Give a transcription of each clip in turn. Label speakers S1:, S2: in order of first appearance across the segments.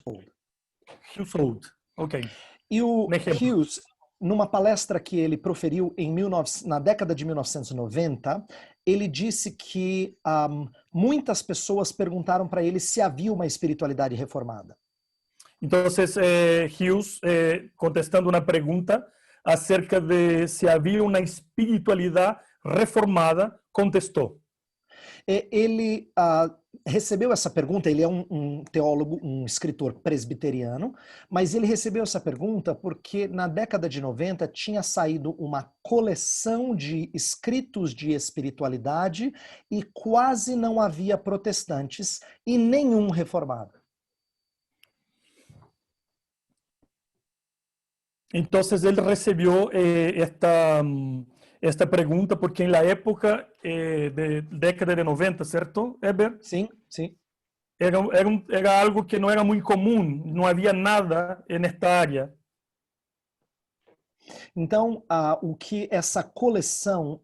S1: Old.
S2: Hughes Old. Ok.
S1: E o
S2: Um exemplo.
S1: Hughes, numa palestra que ele proferiu na década de 1990, ele disse que muitas pessoas perguntaram para ele se havia uma espiritualidade reformada.
S2: Entonces, Hughes, contestando una pregunta acerca de si había una espiritualidad reformada, contestó.
S1: Ele recebeu essa pergunta, ele é um teólogo, um escritor presbiteriano, mas ele recebeu essa pergunta porque na década de 90 tinha saído uma coleção de escritos de espiritualidade e quase não havia protestantes e nenhum reformado.
S2: Entonces él recibió esta pregunta porque en la época de década de 90, ¿cierto, Heber?
S1: Sim, sim.
S2: Era algo que no era muy común, no había nada en esta área.
S1: Então, o que essa coleção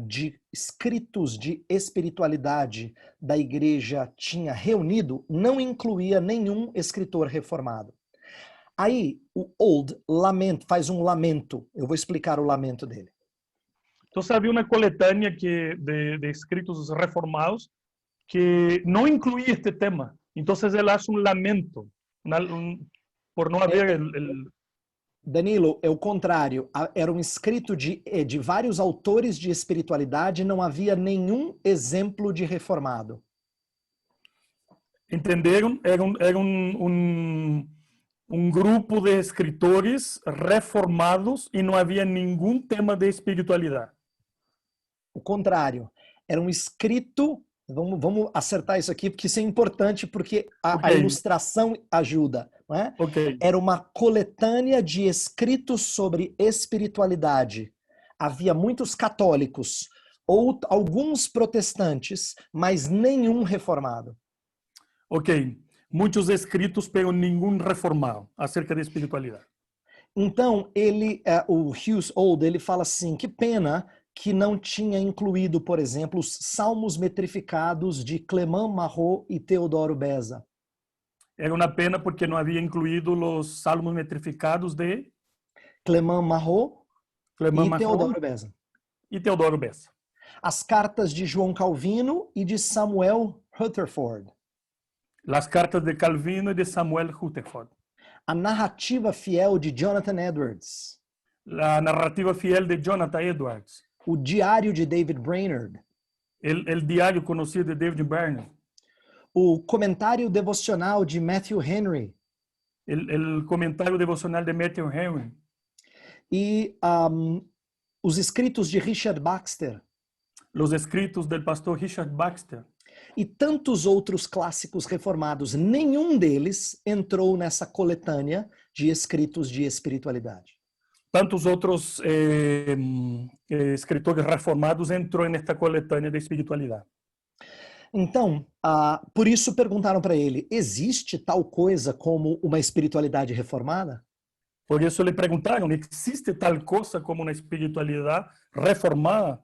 S1: de escritos de espiritualidade da igreja tinha reunido não incluía nenhum escritor reformado. Aí, o Old faz um lamento. Eu vou explicar o lamento dele.
S2: Entonces había una coletánea de escritos reformados que no incluía este tema. Entonces él hace un lamento por no haber
S1: Danilo, é o contrário. Era um escrito de vários autores de espiritualidade, não havia nenhum exemplo de reformado.
S2: Entenderam? Era um grupo de escritores reformados e não havia nenhum tema de espiritualidade.
S1: O contrário. Era um escrito... Vamos acertar isso aqui, porque isso é importante, porque a ilustração ajuda. Não é?
S2: Okay.
S1: Era uma coletânea de escritos sobre espiritualidade. Havia muitos católicos, ou alguns protestantes, mas nenhum reformado.
S2: Ok. Muitos escritos, pero nenhum reformado acerca de espiritualidade.
S1: Então, o Hughes Old, ele fala assim, que pena que não tinha incluído, por exemplo, os salmos metrificados de Clément Marot e Teodoro Beza.
S2: Era uma pena porque não havia incluído os salmos metrificados de
S1: Clément Marot e Teodoro Beza.
S2: E Teodoro Beza.
S1: As cartas de João Calvino e de Samuel Rutherford.
S2: As cartas de Calvino e de Samuel Rutherford.
S1: A narrativa fiel de Jonathan Edwards.
S2: A narrativa fiel de Jonathan Edwards.
S1: O diário de David Brainerd.
S2: El diário conhecido de David Brainerd.
S1: O comentário devocional de Matthew Henry.
S2: El comentário devocional de Matthew Henry.
S1: E os escritos de Richard Baxter.
S2: Os escritos do pastor Richard Baxter.
S1: E tantos outros clássicos reformados, nenhum deles entrou nessa coletânea de escritos de espiritualidade.
S2: Tantos outros escritores reformados entrou nesta coletânea de espiritualidade.
S1: Então, por isso perguntaram para ele, existe tal coisa como uma espiritualidade reformada?
S2: Por isso lhe perguntaram, existe tal coisa como uma espiritualidade reformada?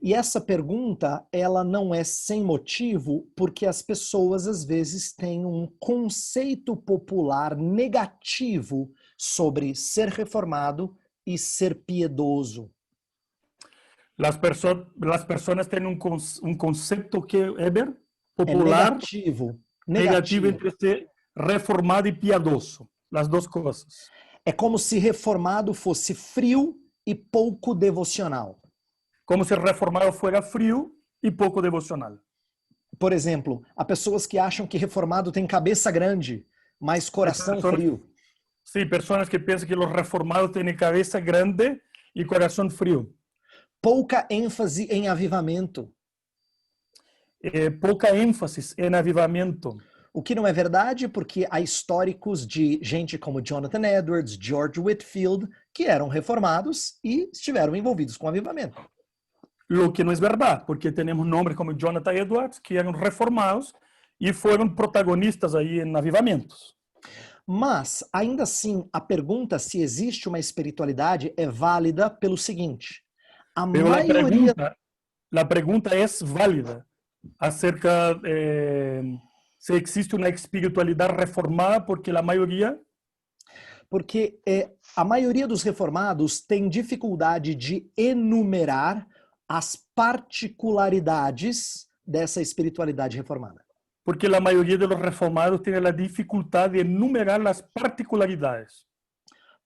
S1: E essa pergunta, ela não é sem motivo, porque as pessoas às vezes têm um conceito popular negativo sobre ser reformado e ser piedoso.
S2: As pessoas têm um conceito que é popular, negativo entre ser reformado e piedoso, as duas coisas.
S1: É como se reformado fosse frio e pouco devocional.
S2: Como se reformado fosse frio e pouco devocional.
S1: Por exemplo, há pessoas que acham que reformado tem cabeça grande, mas coração frio.
S2: Sim, pessoas que pensam que os reformados têm cabeça grande e coração frio.
S1: Pouca ênfase em avivamento.
S2: Pouca ênfase em avivamento.
S1: O que não é verdade, porque há históricos de gente como Jonathan Edwards, George Whitefield, que eram reformados e estiveram envolvidos com avivamento.
S2: Lo que não é verdade, porque temos nomes como Jonathan Edwards, que eram reformados e foram protagonistas aí em avivamentos.
S1: Mas, ainda assim, a pergunta se existe uma espiritualidade é válida pelo seguinte. A
S2: pergunta é válida acerca se existe uma espiritualidade reformada, porque a maioria
S1: Porque a maioria dos reformados tem dificuldade de enumerar as particularidades dessa espiritualidade reformada.
S2: porque a maioria dos reformados tem a dificuldade de enumerar as particularidades.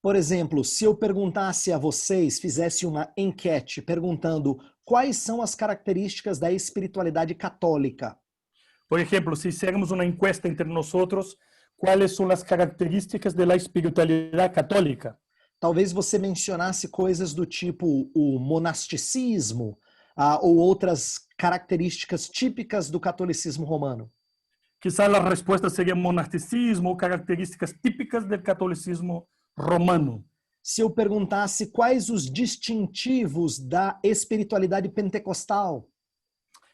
S1: Por exemplo, se eu perguntasse a vocês, fizesse uma enquete perguntando quais são as características da espiritualidade católica.
S2: Por exemplo, se fizermos uma encuesta entre nós, quais são as características da espiritualidade católica?
S1: Talvez você mencionasse coisas do tipo o monasticismo, ou outras características típicas do catolicismo romano.
S2: Quizás a resposta seria monasticismo ou características típicas do catolicismo romano.
S1: Se eu perguntasse quais os distintivos da espiritualidade pentecostal,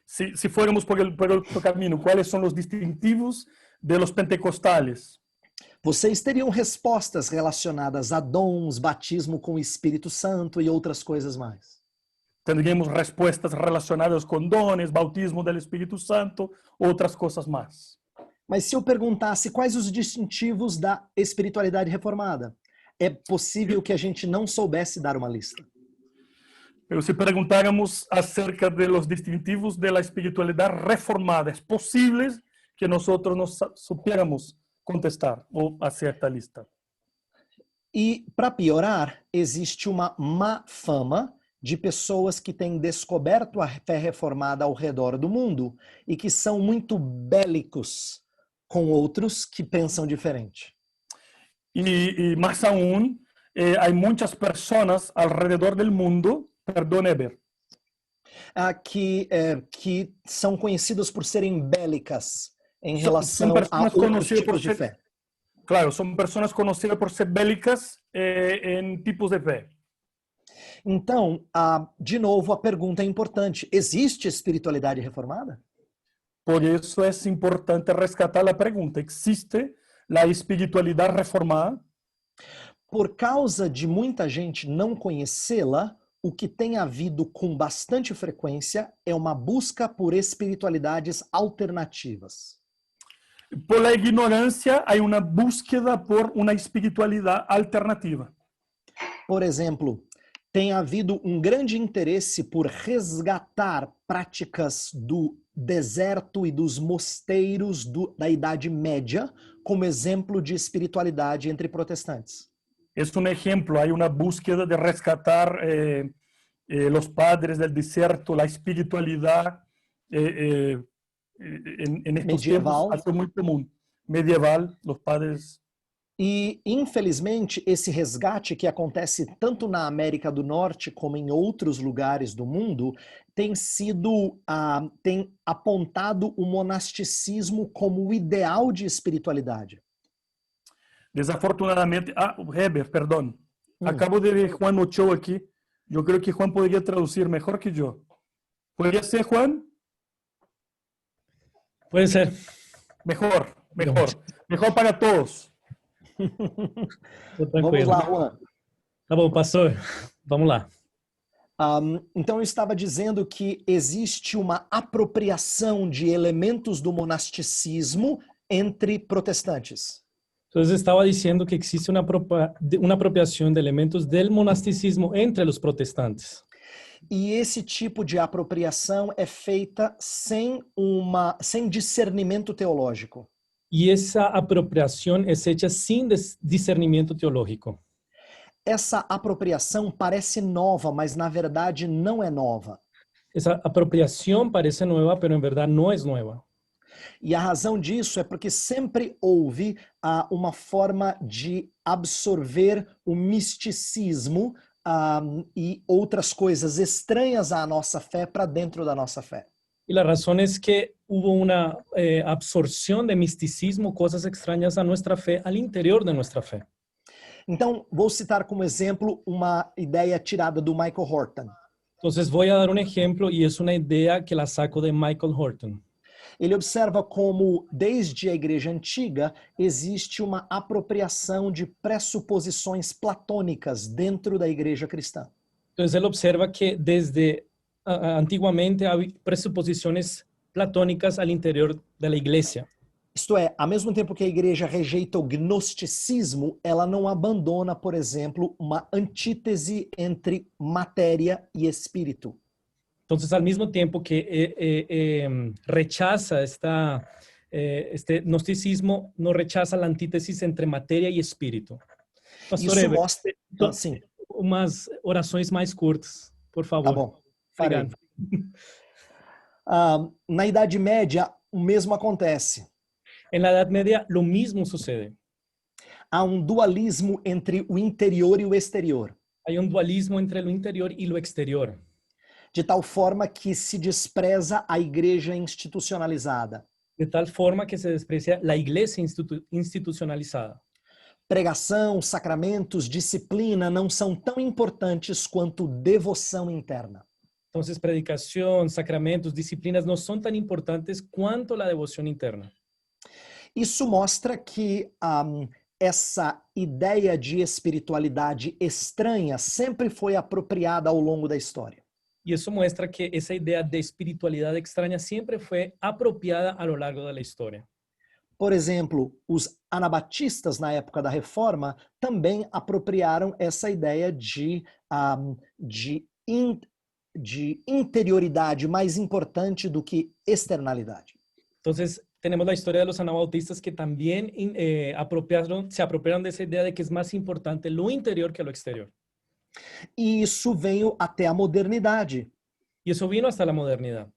S2: Se formos por el caminho, quais são os distintivos de los pentecostales?
S1: vocês teriam respostas relacionadas a dons, batismo com o Espírito Santo e outras coisas mais.
S2: Tendríamos respostas relacionadas com dones, bautismo do Espírito Santo, outras coisas mais.
S1: Mas se eu perguntasse quais os distintivos da espiritualidade reformada, é possível que a gente não soubesse dar uma lista.
S2: Pero se perguntáramos acerca de los distintivos de la espiritualidad reformada, es posible que nosotros nos supiéramos contestar ou hacer esta lista.
S1: E, para piorar, existe uma má fama de pessoas que têm descoberto a fé reformada ao redor do mundo e que são muito bélicos com outros que pensam diferente.
S2: E mais aún, há muitas pessoas ao redor do mundo, perdão, Eber,
S1: que são conhecidas por serem bélicas em
S2: São
S1: relação a
S2: pessoas
S1: outros
S2: conhecidas por
S1: tipos de
S2: ser-
S1: fé.
S2: claro, são pessoas conhecidas por ser bélicas em tipos de fé.
S1: Então, de novo, a pergunta é importante. Existe espiritualidade reformada?
S2: Por isso é importante rescatar a pergunta: existe a espiritualidade reformada?
S1: Por causa de muita gente não conhecê-la, o que tem havido com bastante frequência é uma busca por espiritualidades alternativas.
S2: Por la ignorância, há uma búsqueda por uma espiritualidade alternativa.
S1: Por exemplo, tem havido um grande interesse por resgatar práticas do deserto e dos mosteiros da Idade Média como exemplo de espiritualidade entre protestantes.
S2: É um exemplo, há uma búsqueda de rescatar os padres del deserto, a espiritualidade em estes
S1: Medieval.
S2: tempos, é muito comum. Medieval, os padres.
S1: E, infelizmente, esse resgate que acontece tanto na América do Norte como em outros lugares do mundo tem apontado o monasticismo como o ideal de espiritualidade.
S2: Desafortunadamente, Heber, perdão. Acabo de ver Juan Ochoa aqui. Eu creio que Juan poderia traduzir melhor que eu. Poderia ser, Juan?
S3: Puede ser.
S2: Mejor, mejor. Mejor para todos.
S1: Vamos lá, Juan.
S3: Tá bom, pastor. Vamos lá.
S1: Então eu estava dizendo que existe uma apropriação de elementos do monasticismo entre protestantes.
S3: Entonces estaba diciendo que existe una apropiación de elementos del monasticismo entre los protestantes.
S1: E esse tipo de apropriação é feita sem discernimento teológico.
S3: Y esa apropiación es hecha sin discernimiento teológico.
S1: Essa apropriação parece nova, mas na verdade não é nova.
S3: Esa apropiación parece nueva, pero en verdad no es nueva.
S1: E a razão disso é porque sempre houve uma forma de absorver o misticismo e outras coisas estranhas à nossa fé para dentro da nossa fé.
S3: Y la razón es que hubo una absorción de misticismo, cosas extrañas a nuestra fe, al interior de nuestra fe.
S1: Então, vou citar como exemplo uma ideia tirada do Michael Horton.
S3: Entonces voy a dar un ejemplo y es una idea que la saco de Michael Horton.
S1: Ele observa como, desde a Igreja Antiga, existe uma apropriação de pressuposições platônicas dentro da Igreja cristã.
S3: Entonces él observa que desde antiguamente hay presuposiciones platónicas al interior de la iglesia.
S1: Isto é, ao mesmo tempo que a igreja rejeita o gnosticismo, ela não abandona, por exemplo, uma antítese entre matéria e espírito.
S3: Entonces, al mismo tiempo que rechaza este gnosticismo, no rechaza la antítesis entre matéria e espírito. Pastor
S1: Isso
S3: Eber,
S1: mostra... sim,
S3: umas orações mais curtas, por
S1: tá
S3: favor.
S1: bom, farei.
S3: Obrigado.
S1: Na Idade Média, o mesmo acontece.
S3: En la Edad Media, lo mismo sucede.
S1: Há um dualismo entre o interior e o exterior,
S3: Hay un dualismo entre lo interior y lo exterior,
S1: de tal forma que se despreza a igreja institucionalizada.
S3: de tal forma que se desprecia la iglesia institucionalizada.
S1: Pregação, sacramentos, disciplina não são tão importantes quanto devoção interna.
S3: Entonces, predicación, sacramentos, disciplinas no son tan importantes cuanto la devoción interna.
S1: Isso mostra que essa ideia de espiritualidade estranha sempre foi apropriada ao longo da história.
S3: Y eso muestra que esa idea de espiritualidad extraña siempre fue apropiada a lo largo de la historia.
S1: Por exemplo, os anabatistas na época da Reforma também apropriaram essa ideia de interioridade mais importante do que externalidade.
S3: Entonces, tenemos la historia de los anabautistas que también se apropiaron de esa idea de que es más importante lo interior que lo exterior.
S1: E isso veio até a modernidade.
S3: Y eso vino hasta la modernidad.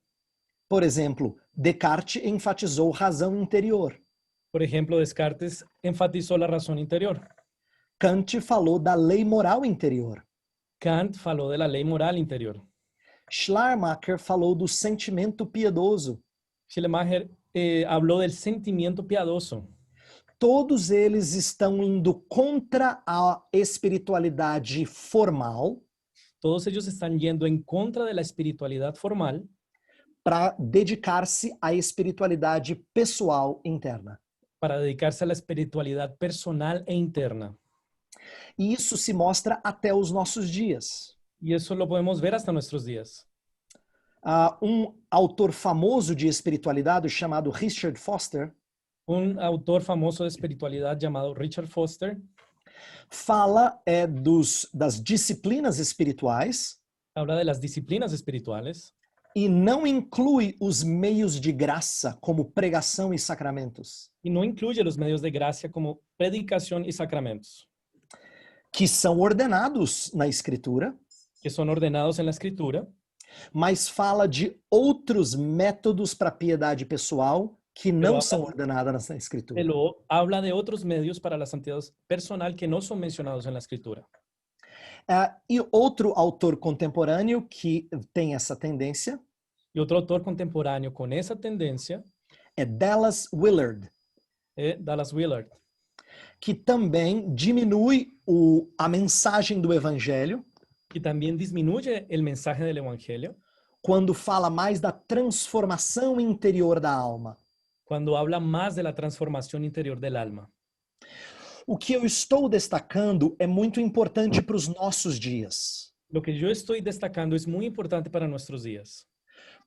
S1: Por exemplo, Descartes enfatizou razão interior.
S3: Por ejemplo, Descartes enfatizó la razón interior.
S1: Kant falou da lei moral interior.
S3: Kant falou de la ley moral interior.
S1: Schleiermacher falou do sentimento piedoso.
S3: Schleiermacher habló del sentimiento piadoso.
S1: Todos eles estão indo contra a espiritualidade formal.
S3: Todos ellos están yendo en contra de la espiritualidad formal
S1: para dedicar-se à espiritualidade pessoal interna.
S3: Para dedicarse a la espiritualidad personal e interna.
S1: E isso se mostra até os nossos dias.
S3: Y eso lo podemos ver hasta nuestros días.
S1: Um autor famoso de espiritualidade chamado Richard Foster,
S3: un autor famoso de espiritualidad llamado Richard Foster,
S1: fala das disciplinas espirituais,
S3: habla de las disciplinas espirituales,
S1: e não inclui os meios de graça como pregação e sacramentos,
S3: y no incluye los medios de gracia como predicación y sacramentos,
S1: que são ordenados na Escritura,
S3: que son ordenados en la Escritura,
S1: mas fala de outros métodos para a piedade pessoal que não são ordenadas na Escritura.
S3: Pero habla de otros medios para la santidad personal que no son mencionados en la Escritura.
S1: E outro autor contemporâneo que tem essa tendência
S3: y otro autor contemporáneo con esa tendencia
S1: é Dallas Willard,
S3: Dallas Willard,
S1: que também diminui a mensagem do Evangelho,
S3: que también disminuye el mensaje del Evangelio,
S1: quando fala mais da transformação interior da alma.
S3: Cuando habla más de la transformación interior del alma.
S1: O que eu estou destacando é muito importante para os nossos dias.
S3: Lo que yo estoy destacando es muy importante para nuestros días.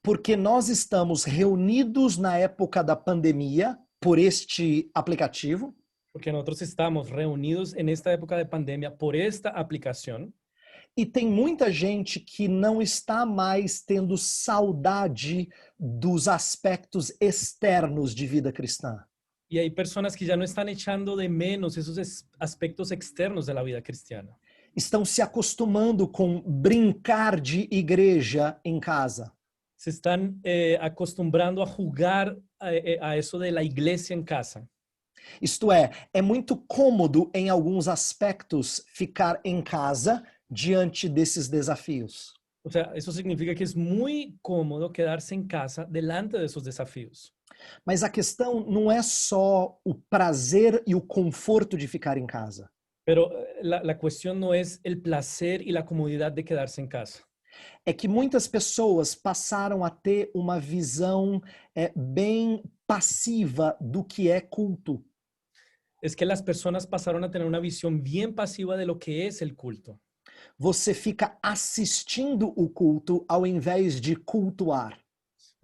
S1: Porque nós estamos reunidos na época da pandemia por este aplicativo.
S3: Porque nosotros estamos reunidos en esta época de pandemia por esta aplicación.
S1: E tem muita gente que não está mais tendo saudade dos aspectos externos de vida cristã.
S3: Y hay personas que ya no están echando de menos esos aspectos externos de la vida cristiana.
S1: Estão se acostumando com brincar de igreja em casa.
S3: Se están acostumbrando a jugar a eso de la iglesia en casa.
S1: Isto é muito cômodo em alguns aspectos ficar em casa diante desses desafios.
S3: O sea, eso significa que es muy cómodo quedarse en casa delante de esos desafíos.
S1: Mas a questão não é só o prazer e o conforto de ficar em casa.
S3: Pero la cuestión no es el placer y la comodidad de quedarse en casa.
S1: É que muitas pessoas passaram a ter uma visão bem passiva do que é culto.
S3: Es que las personas pasaron a tener una visión bien pasiva de lo que es el culto.
S1: Você fica assistindo o culto ao invés de cultuar.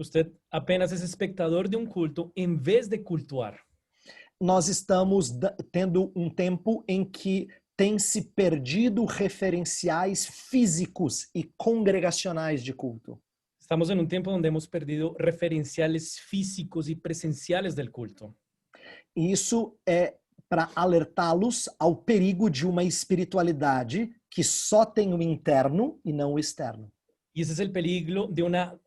S3: Usted apenas es espectador de un culto en vez de cultuar.
S1: Nós estamos tendo um tempo em que tem se perdido referenciais físicos e congregacionais de culto.
S3: Estamos en un tiempo donde hemos perdido referenciales físicos y presenciales del culto.
S1: E isso é para alertá-los ao perigo de uma espiritualidade que só tem o interno e não o externo.
S3: Y ese es el peligro de una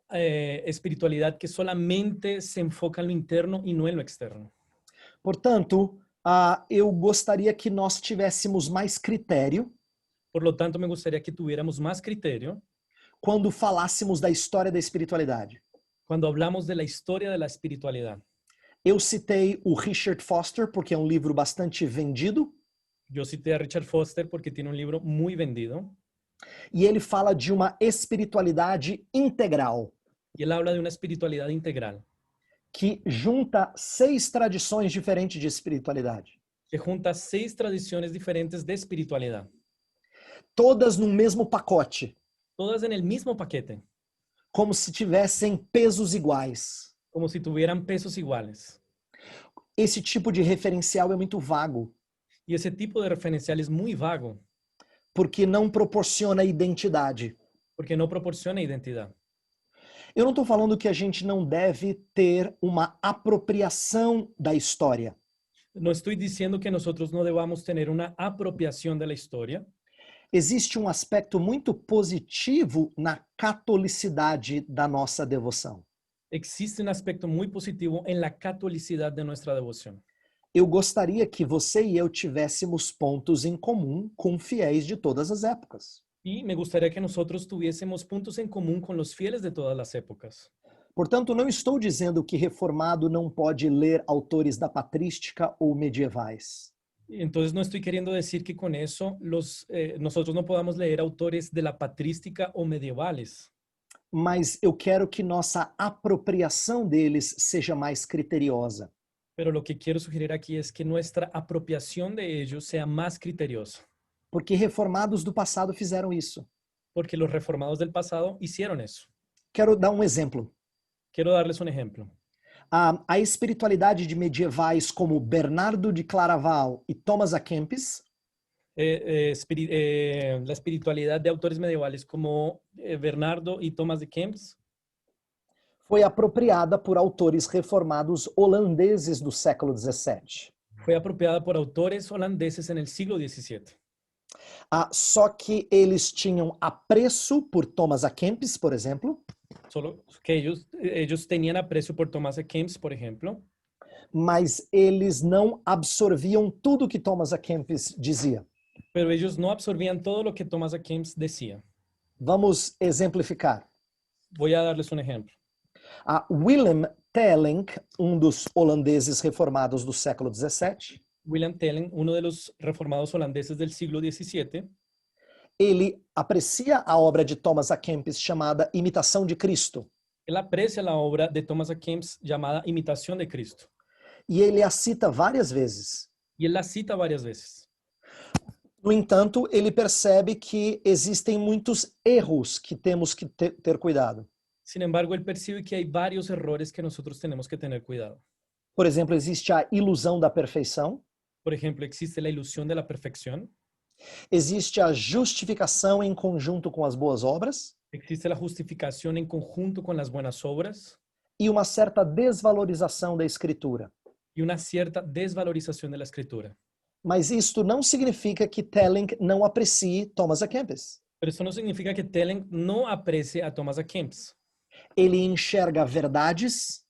S3: espiritualidad que solamente se enfoca en lo interno y no en lo externo.
S1: Portanto, eu gostaria que nós tivéssemos mais critério
S3: Por lo tanto, me gustaría que tuviéramos más criterio
S1: quando falássemos da história da espiritualidade.
S3: cuando hablamos de la historia de la espiritualidad.
S1: Eu citei o Richard Foster porque é um livro bastante vendido
S3: Yo cité a Richard Foster porque tiene un libro muy vendido
S1: e ele fala de uma espiritualidade integral
S3: y él habla de una espiritualidad integral
S1: que junta 6 tradições diferentes de espiritualidade,
S3: que junta 6 tradiciones diferentes de espiritualidad,
S1: todas no mesmo pacote,
S3: todas en el mismo paquete,
S1: como se tivessem pesos iguais.
S3: como si tuvieran pesos iguales.
S1: Esse tipo de referencial é muito vago,
S3: Y ese tipo de referencial es muy vago
S1: porque não proporciona identidade.
S3: porque no proporciona identidad.
S1: Eu não estou falando que a gente não deve ter uma apropriação da história.
S3: No estoy diciendo que nosotros no debamos tener una apropiación de la historia.
S1: Existe um aspecto muito positivo na catolicidade da nossa devoção.
S3: Existe un aspecto muy positivo en la catolicidad de nuestra devoción.
S1: Eu gostaria que você e eu tivéssemos pontos em comum com fiéis de todas as épocas.
S3: Y me gustaría que nosotros tuviésemos puntos en común con los fieles de todas las épocas.
S1: Portanto, não estou dizendo que reformado não pode ler autores da patrística ou medievais.
S3: Entonces no estoy queriendo decir que con eso nosotros no podamos leer autores de la patrística o medievales,
S1: Mas eu quero que nossa apropriação deles seja mais criteriosa.
S3: pero lo que quiero sugerir aquí es que nuestra apropiación de ellos sea más criteriosa,
S1: Porque reformados do passado fizeram isso.
S3: porque los reformados del pasado hicieron eso.
S1: Quero dar um exemplo.
S3: Quiero darles un ejemplo.
S1: A espiritualidade de medievais como Bernardo de Claraval e Thomas à Kempis
S3: La espiritualidad de autores medievales como Bernardo y Thomas de Kempis
S1: foi apropriada por autores reformados holandeses do século XVII.
S3: fue apropiada por autores holandeses en el siglo XVII.
S1: Só que eles tinham apreço por Thomas à Kempis, por exemplo,
S3: Solo que ellos tenían aprecio por Thomas de Kempis, por ejemplo,
S1: mas eles não absorviam tudo que Thomas à Kempis dizia.
S3: pero ellos no absorbían todo lo que Thomas de Kempis decía.
S1: Vamos exemplificar.
S3: Voy a darles un ejemplo.
S1: Willem Telling, um dos holandeses reformados do século XVII,
S3: William Tellen, uno de los reformados holandeses del siglo XVII,
S1: ele aprecia a obra de Thomas à Kempis chamada Imitação de Cristo.
S3: él aprecia la obra de Thomas de Kempis llamada Imitación de Cristo.
S1: E ele a cita várias vezes.
S3: Y él la cita varias veces.
S1: No entanto, ele percebe que existem muitos erros que temos que ter cuidado.
S3: Sin embargo, él percibe que hay varios errores que nosotros tenemos que tener cuidado.
S1: Por exemplo, existe a ilusão da perfeição,
S3: Por ejemplo, existe la ilusión de la perfección,
S1: existe a justificação em conjunto com as boas obras
S3: existe la justificación en conjunto con las buenas obras
S1: e uma certa desvalorização da escritura.
S3: y una cierta desvalorización de la escritura.
S1: Mas isto não significa que Telling não aprecie Thomas à Kempis.
S3: Pero eso no significa que Tellen no aprecie a Thomas de Kempis.
S1: Ele enxerga verdades,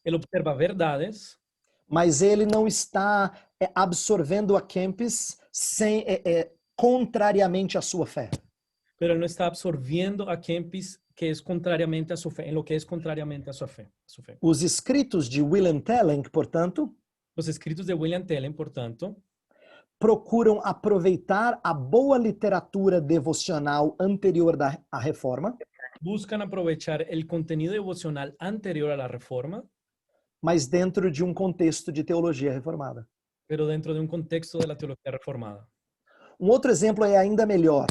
S3: Él observa verdades,
S1: mas ele não está absorvendo a Kempis contrariamente à sua fé.
S3: pero él no está absorbiendo a Kempis que es contrariamente a su fe, en lo que es contrariamente a su fe.
S1: Os escritos de Willem Telling, portanto,
S3: Los escritos de William Tellen, por tanto,
S1: procuram aproveitar a boa literatura devocional anterior à Reforma,
S3: buscan aprovechar el contenido devocional anterior a la Reforma,
S1: mas dentro de um contexto de teologia reformada.
S3: pero dentro de un contexto de la teología reformada.
S1: Um outro exemplo é ainda melhor.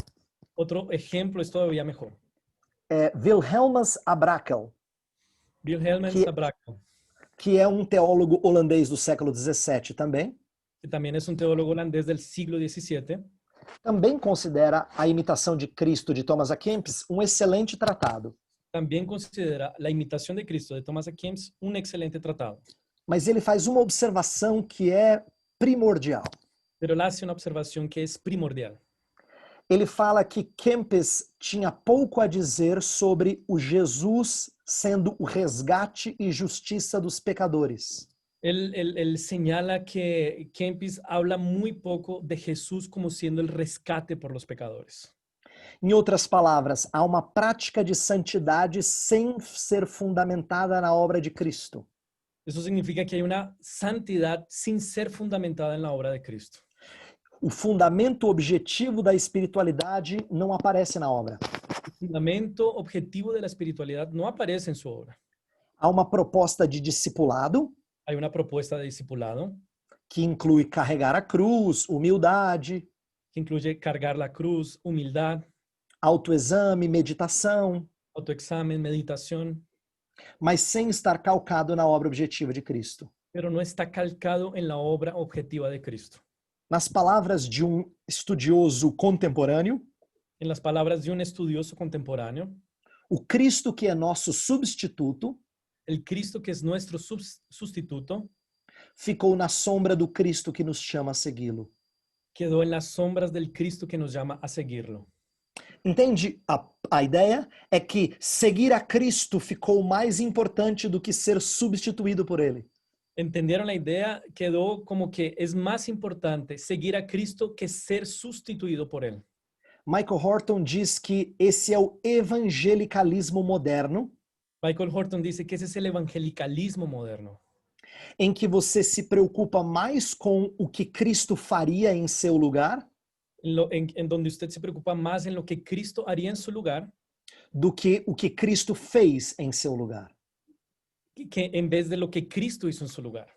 S3: Otro ejemplo es todavía mejor.
S1: Wilhelmus à Brakel.
S3: Wilhelm
S1: que,
S3: Sabraco,
S1: que é um teólogo holandês do século XVII também,
S3: que también es un teólogo holandés del siglo XVII,
S1: também considera A Imitação de Cristo de Thomas à Kempis um excelente tratado.
S3: también considera La Imitación de Cristo de Thomas A. Kempis un excelente tratado.
S1: Mas ele faz uma observação que é primordial.
S3: Pero él hace una observación que es primordial.
S1: Ele fala que Kempis tinha pouco a dizer sobre o Jesus sendo o resgate e justiça dos pecadores.
S3: Él señala que Kempis habla muy poco de Jesús como siendo el rescate por los pecadores.
S1: Em outras palavras, há uma prática de santidade sem ser fundamentada na obra de Cristo.
S3: Eso significa que hay una santidad sin ser fundamentada en la obra de Cristo.
S1: O fundamento objetivo da espiritualidade não aparece na obra.
S3: El fundamento objetivo de la espiritualidad no aparece en su obra.
S1: Há uma proposta de discipulado,
S3: Hay una propuesta de discipulado
S1: que inclui carregar a cruz, humildade,
S3: que incluye cargar la cruz, humildad,
S1: autoexame, meditação,
S3: autoexamen, meditación,
S1: mas sem estar calcado na obra objetiva de Cristo.
S3: pero no está calcado en la obra objetiva de Cristo.
S1: Nas palavras de um estudioso contemporâneo,
S3: En las palabras de un estudioso contemporáneo,
S1: o Cristo que é nosso substituto
S3: el Cristo que es nuestro sustituto
S1: ficou na sombra do Cristo que nos chama a segui-lo.
S3: quedó en las sombras del Cristo que nos llama a seguirlo.
S1: Entende a ideia? É que seguir a Cristo ficou mais importante do que ser substituído por ele.
S3: ¿Entendieron la idea? Quedó como que es más importante seguir a Cristo que ser sustituido por él.
S1: Michael Horton diz que esse é o evangelicalismo moderno,
S3: Michael Horton dice que ese es el evangelicalismo moderno,
S1: em que você se preocupa mais com o que Cristo faria em seu lugar
S3: en donde usted se preocupa más en lo que Cristo haría en su lugar
S1: do que o que Cristo fez em seu lugar.
S3: que en vez de lo que Cristo hizo en su lugar.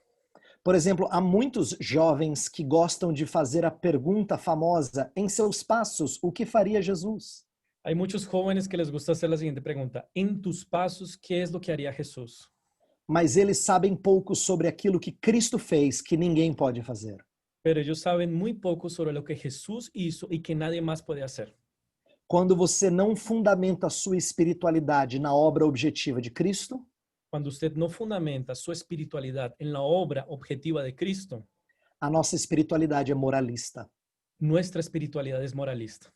S1: Por exemplo, há muitos jovens que gostam de fazer a pergunta famosa: em seus passos, o que faria Jesus?
S3: Hay muchos jóvenes que les gusta hacer la siguiente pregunta: en tus pasos, ¿qué es lo que haría Jesús?
S1: Mas eles sabem pouco sobre aquilo que Cristo fez, que ninguém pode fazer.
S3: Pero ellos saben muy poco sobre lo que Jesús hizo y que nadie más puede hacer.
S1: Quando você não fundamenta a sua espiritualidade na obra objetiva de Cristo,
S3: Cuando usted no fundamenta su espiritualidad en la obra objetiva de Cristo,
S1: a nossa espiritualidade é moralista.
S3: nuestra espiritualidad es moralista.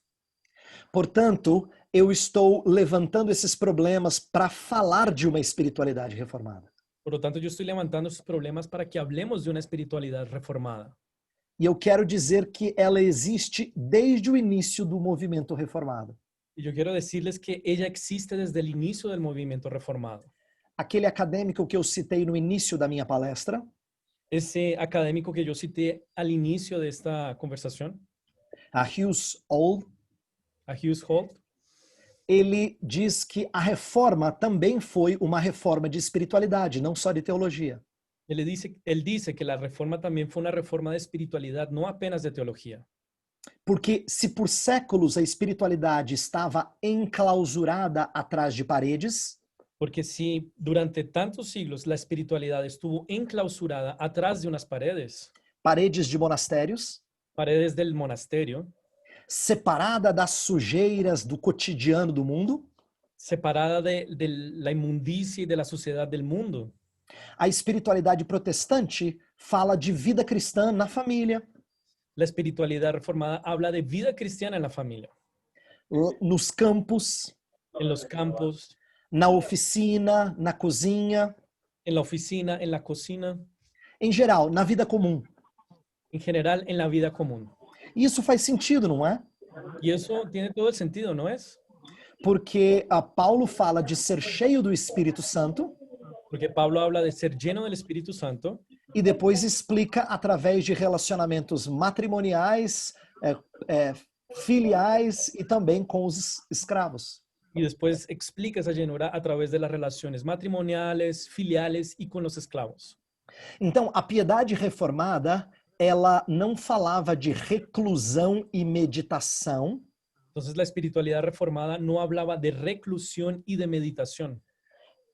S1: Portanto, eu estou levantando esses problemas para falar de uma espiritualidade reformada.
S3: Por lo tanto, yo estoy levantando estos problemas para que hablemos de una espiritualidad reformada.
S1: E eu quero dizer que ela existe desde o início do movimento reformado.
S3: Y yo quiero decirles que ella existe desde el inicio del movimiento reformado.
S1: Aquele acadêmico que eu citei no início da minha palestra,
S3: Ese académico que yo cité al inicio de esta conversación,
S1: a Hughes Old,
S3: a Hughes Holt,
S1: ele diz que a reforma também foi uma reforma de espiritualidade, não só de teologia.
S3: él dice que la reforma también fue una reforma de espiritualidad, no apenas de teología.
S1: Porque se por séculos a espiritualidade estava enclausurada atrás de paredes,
S3: Porque si durante tantos siglos la espiritualidad estuvo enclausurada atrás de unas paredes,
S1: paredes de monastérios,
S3: paredes del monasterio,
S1: separada das sujeiras do cotidiano do mundo,
S3: separada de la inmundicia y de la suciedad del mundo,
S1: a espiritualidade protestante fala de vida cristã na família,
S3: la espiritualidad reformada habla de vida cristiana en la familia,
S1: nos campos,
S3: en los campos,
S1: na oficina, na cozinha,
S3: en la oficina, en la cocina,
S1: em geral, na vida comum.
S3: en general en la vida común.
S1: E isso faz sentido, não é?
S3: Y eso tiene todo el sentido, ¿no es?
S1: Porque Paulo fala de ser cheio do Espírito Santo
S3: Porque Pablo habla de ser lleno del Espíritu Santo
S1: e depois explica através de relacionamentos matrimoniais, filiais e também com os escravos.
S3: y después explica esa llenura a través de las relaciones matrimoniales, filiales y con los esclavos.
S1: Então, a piedade reformada, ela não falava de reclusão e meditação,
S3: Entonces la espiritualidad reformada no hablaba de reclusión y de meditación,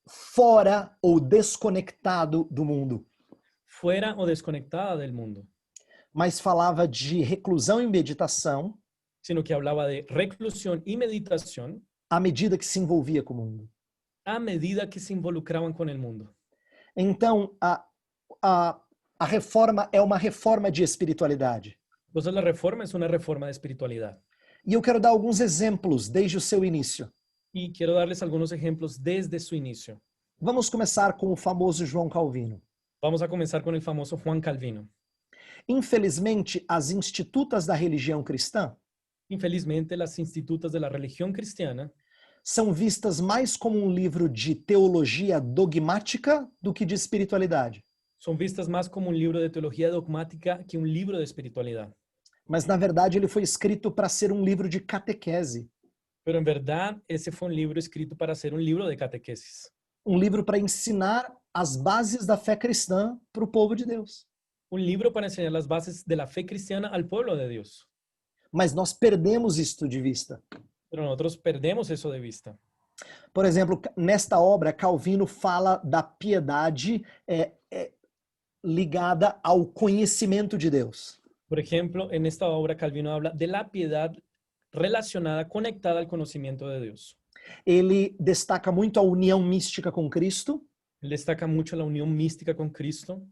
S1: fora ou desconectado do mundo,
S3: fuera o desconectada del mundo,
S1: mas falava de reclusão e meditação
S3: sino que hablaba de reclusión y meditación
S1: à medida que se envolvia com o mundo.
S3: a medida que se involucraban con el mundo.
S1: Então, a reforma é uma reforma de espiritualidade.
S3: Entonces la reforma es una reforma de espiritualidad.
S1: E eu quero dar alguns exemplos desde o seu início.
S3: Y quiero darles algunos ejemplos desde su inicio.
S1: Vamos começar com o famoso João Calvino.
S3: Vamos a comenzar con el famoso Juan Calvino.
S1: Infelizmente, as institutas da religião cristã
S3: Infelizmente, las institutas de la religión cristiana
S1: são vistas mais como um livro de teologia dogmática do que de espiritualidade.
S3: son vistas más como un libro de teología dogmática que un libro de espiritualidad.
S1: Mas, na verdade, ele foi escrito para ser um livro de catequese.
S3: Pero en verdad, ese fue un libro escrito para ser un libro de catequesis.
S1: Um livro para ensinar as bases da fé cristã para o povo de Deus.
S3: Un libro para enseñar las bases de la fe cristiana al pueblo de Dios.
S1: Mas nós perdemos isto de vista.
S3: Pero nosotros perdemos eso de vista.
S1: Por exemplo, nesta obra, Calvino fala da piedade ligada ao conhecimento de Deus.
S3: Por ejemplo, en esta obra Calvino habla de la piedad relacionada, conectada al conocimiento de Dios.
S1: Ele destaca muito a união mística com Cristo
S3: Él destaca mucho la unión mística con Cristo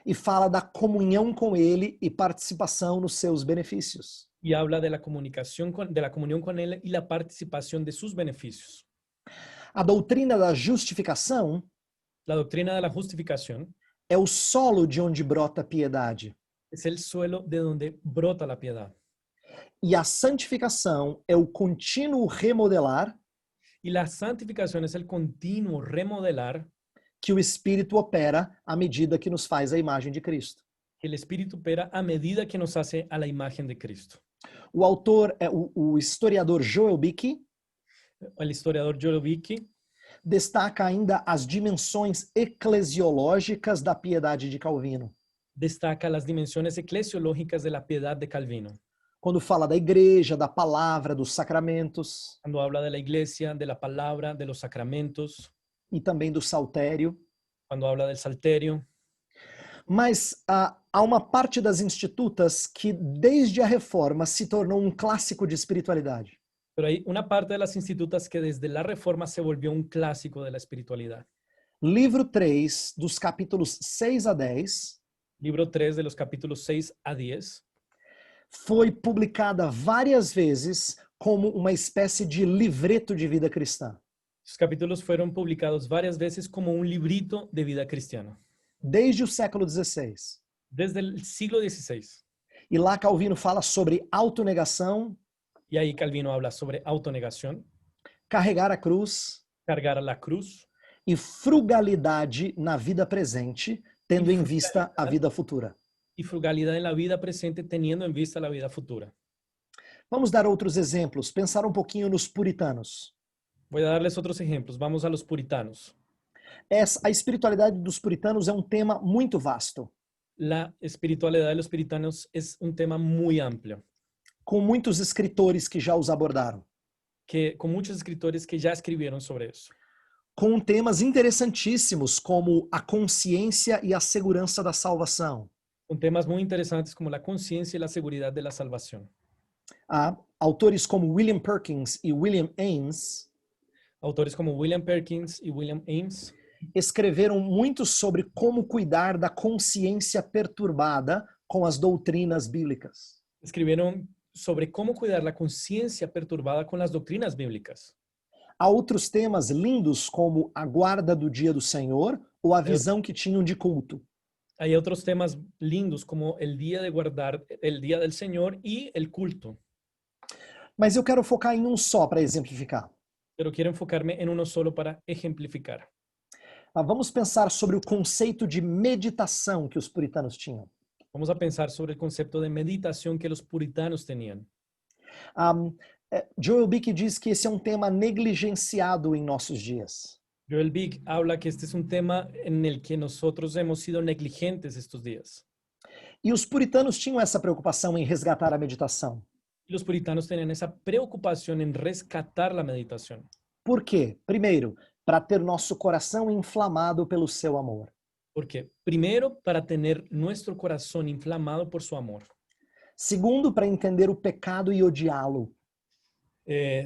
S1: e fala da comunhão com Ele e participação nos seus benefícios.
S3: y habla de la comunión con Él y la participación de sus beneficios.
S1: A doutrina da justificação
S3: La doctrina de la justificación
S1: é o solo de onde brota a piedade.
S3: es el suelo de donde brota la piedad.
S1: E a santificação é o contínuo remodelar
S3: Y la santificación es el continuo remodelar
S1: que o Espírito opera à medida que nos faz a imagem de Cristo.
S3: que el Espíritu opera a medida que nos hace a la imagen de Cristo.
S1: O autor, o historiador Joel Beeke,
S3: El historiador Joel Beeke
S1: destaca ainda as dimensões eclesiológicas da piedade de Calvino,
S3: destaca las dimensiones eclesiológicas de la piedad de Calvino.
S1: quando fala da igreja, da palavra, dos sacramentos
S3: Cuando habla de la iglesia, de la palabra, de los sacramentos,
S1: e também do saltério.
S3: cuando habla del salterio.
S1: Mas há uma parte das institutas que, desde a reforma, se tornou um clássico de espiritualidade.
S3: Pero hay una parte de las institutas que desde la reforma se volvió un clásico de la espiritualidad.
S1: Livro 3, dos capítulos 6 a 10,
S3: Libro 3 de los capítulos 6 a 10
S1: foi publicada várias vezes como uma espécie de livreto de vida cristã.
S3: Los capítulos fueron publicados varias veces como un librito de vida cristiana,
S1: Desde o século XVI.
S3: desde el siglo XVI.
S1: E lá Calvino fala sobre autonegação,
S3: Y ahí Calvino habla sobre autonegación,
S1: carregar a cruz
S3: cargar a la cruz
S1: e frugalidade na vida presente, tendo em vista a vida futura.
S3: y frugalidad en la vida presente teniendo en vista la vida futura.
S1: Vamos dar outros exemplos, pensar um pouquinho nos puritanos.
S3: Voy a darles otros ejemplos. Vamos a los puritanos.
S1: A espiritualidade dos puritanos é um tema muito vasto,
S3: La espiritualidad de los puritanos es un tema muy amplio,
S1: com muitos escritores que já os abordaram,
S3: con muchos escritores que ya escribieron sobre eso,
S1: com temas interessantíssimos como a consciência e a segurança da salvação.
S3: con temas muy interesantes como la conciencia y la seguridad de la salvación.
S1: Autores como William Perkins e William Ames
S3: Autores como William Perkins y William Ames
S1: escreveram muito sobre como cuidar da consciência perturbada com as doutrinas bíblicas.
S3: escribieron sobre cómo cuidar la conciencia perturbada con las doctrinas bíblicas.
S1: Há outros temas lindos como a guarda do dia do Senhor ou a visão que tinham de culto.
S3: Hay otros temas lindos como el día de guardar, el día del Señor y el culto.
S1: Mas eu quero focar em um só para exemplificar.
S3: Pero quiero enfocarme en uno solo para ejemplificar.
S1: Vamos pensar sobre o conceito de meditação que os puritanos tinham.
S3: Vamos a pensar sobre el concepto de meditación que los puritanos tenían.
S1: Joel Beeke diz que esse é um tema negligenciado em nossos dias.
S3: Joel Beeke habla que este es un tema en el que nosotros hemos sido negligentes estos días.
S1: E os puritanos tinham essa preocupação em resgatar a meditação.
S3: Y los puritanos tenían esa preocupación en rescatar la meditación.
S1: Por quê? Primeiro, para ter nosso coração inflamado pelo seu amor.
S3: Porque primero, para tener nuestro corazón inflamado por su amor.
S1: Segundo, para entender o pecado e odiá-lo.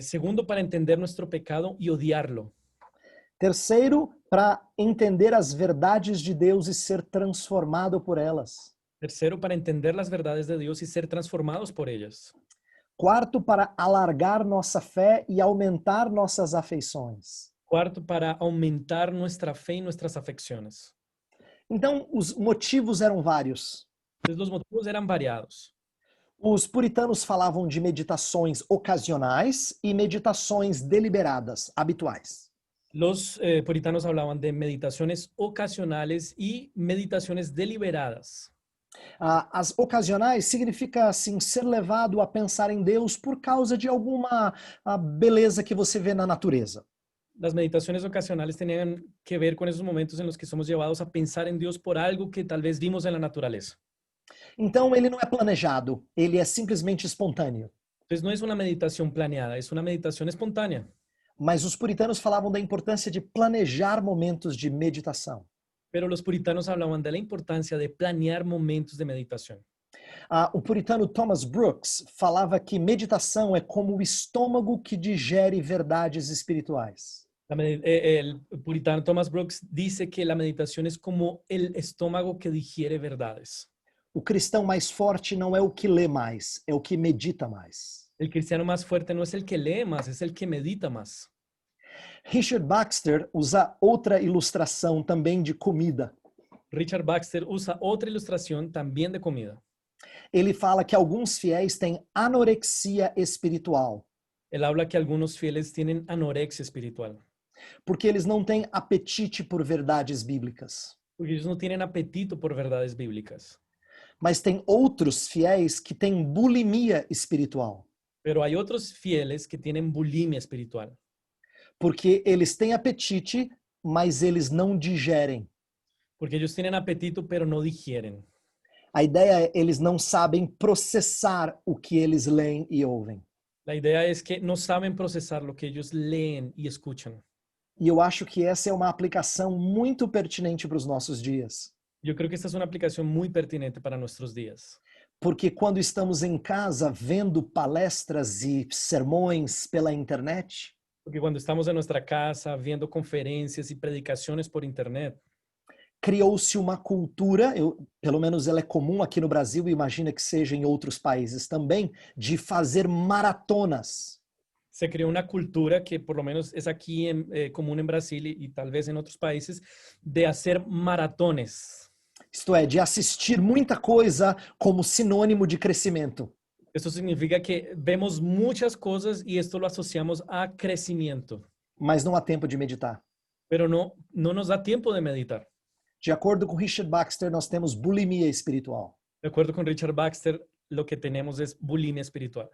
S3: Segundo, para entender nuestro pecado y odiarlo.
S1: Terceiro, para entender as verdades de Deus e ser transformado por elas.
S3: Tercero, para entender las verdades de Dios y ser transformados por ellas.
S1: Quarto, para alargar nossa fé e aumentar nossas afeições.
S3: Cuarto, para aumentar nuestra fe y nuestras afecciones.
S1: Então, os motivos eram vários.
S3: Entonces, los motivos eran variados.
S1: Os puritanos falavam de meditações ocasionais e meditações deliberadas, habituais.
S3: Los puritanos hablaban de meditaciones ocasionales y meditaciones deliberadas.
S1: As ocasionais significa, assim, ser levado a pensar em Deus por causa de alguma beleza que você vê na natureza.
S3: Las meditaciones ocasionales tenían que ver con esos momentos en los que somos llevados a pensar en Dios por algo que tal vez vimos en la naturaleza.
S1: Então, ele não é planejado, ele é simplesmente espontâneo.
S3: Entonces, no es una meditación planeada, es una meditación espontánea.
S1: Mas os puritanos falavam da importância de planejar momentos de meditação.
S3: Pero los puritanos hablaban de la importancia de planear momentos de meditación.
S1: O puritano Thomas Brooks falava que meditação é como o estômago que digere verdades espirituais.
S3: El puritano Thomas Brooks dice que la meditación es como el estómago que digiere verdades.
S1: O cristão mais forte não é o que lê mais, é o que medita mais.
S3: El cristiano más fuerte no es el que lee más, es el que medita más.
S1: Richard Baxter usa outra ilustração também de comida.
S3: Richard Baxter usa otra ilustración también de comida.
S1: Ele fala que alguns fiéis têm anorexia espiritual,
S3: Él habla que algunos fieles tienen anorexia espiritual,
S1: porque eles não têm apetite por verdades bíblicas.
S3: porque ellos no tienen apetito por verdades bíblicas.
S1: Mas tem outros fiéis que têm bulimia espiritual,
S3: Pero hay otros fieles que tienen bulimia espiritual,
S1: porque eles têm apetite, mas eles não digerem.
S3: porque ellos tienen apetito pero no digieren.
S1: A ideia é eles não sabem processar o que eles leem e ouvem.
S3: La idea es que no saben procesar lo que ellos leen y escuchan.
S1: E eu acho que essa é uma aplicação muito pertinente para os nossos dias.
S3: Yo creo que esta es una aplicación muy pertinente para nuestros días.
S1: Porque quando estamos em casa vendo palestras e sermões pela internet,
S3: Porque cuando estamos en nuestra casa viendo conferencias y predicaciones por internet,
S1: criou-se uma cultura, pelo menos ela é comum aqui no Brasil e imagina que seja em outros países também, de fazer maratonas.
S3: se creó una cultura que por lo menos es aquí común en Brasil y tal vez en otros países, de hacer maratones.
S1: Isto é, de assistir muita coisa como sinônimo de crescimento.
S3: Esto significa que vemos muchas cosas y esto lo asociamos a crecimiento,
S1: Mas não há tempo de meditar.
S3: pero no nos da tiempo de meditar.
S1: De acordo com Richard Baxter, nós temos bulimia espiritual.
S3: De acuerdo con Richard Baxter, lo que tenemos es bulimia espiritual.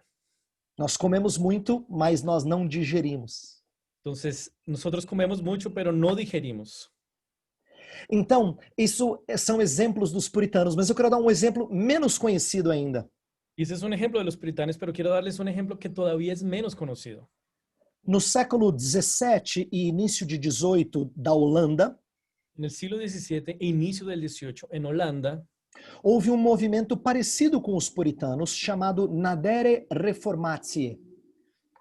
S1: Nós comemos muito, mas nós não digerimos.
S3: Entonces, nosotros comemos mucho, pero no digerimos.
S1: Então, isso são exemplos dos puritanos, mas eu quero dar um exemplo menos conhecido ainda.
S3: Y ese es un ejemplo de los puritanos, pero quiero darles un ejemplo que todavía es menos conocido.
S1: No século XVII e início de XVIII da Holanda,
S3: En el siglo XVII e inicio del XVIII, en Holanda,
S1: houve um movimento parecido com os puritanos chamado Nadere Reformatio.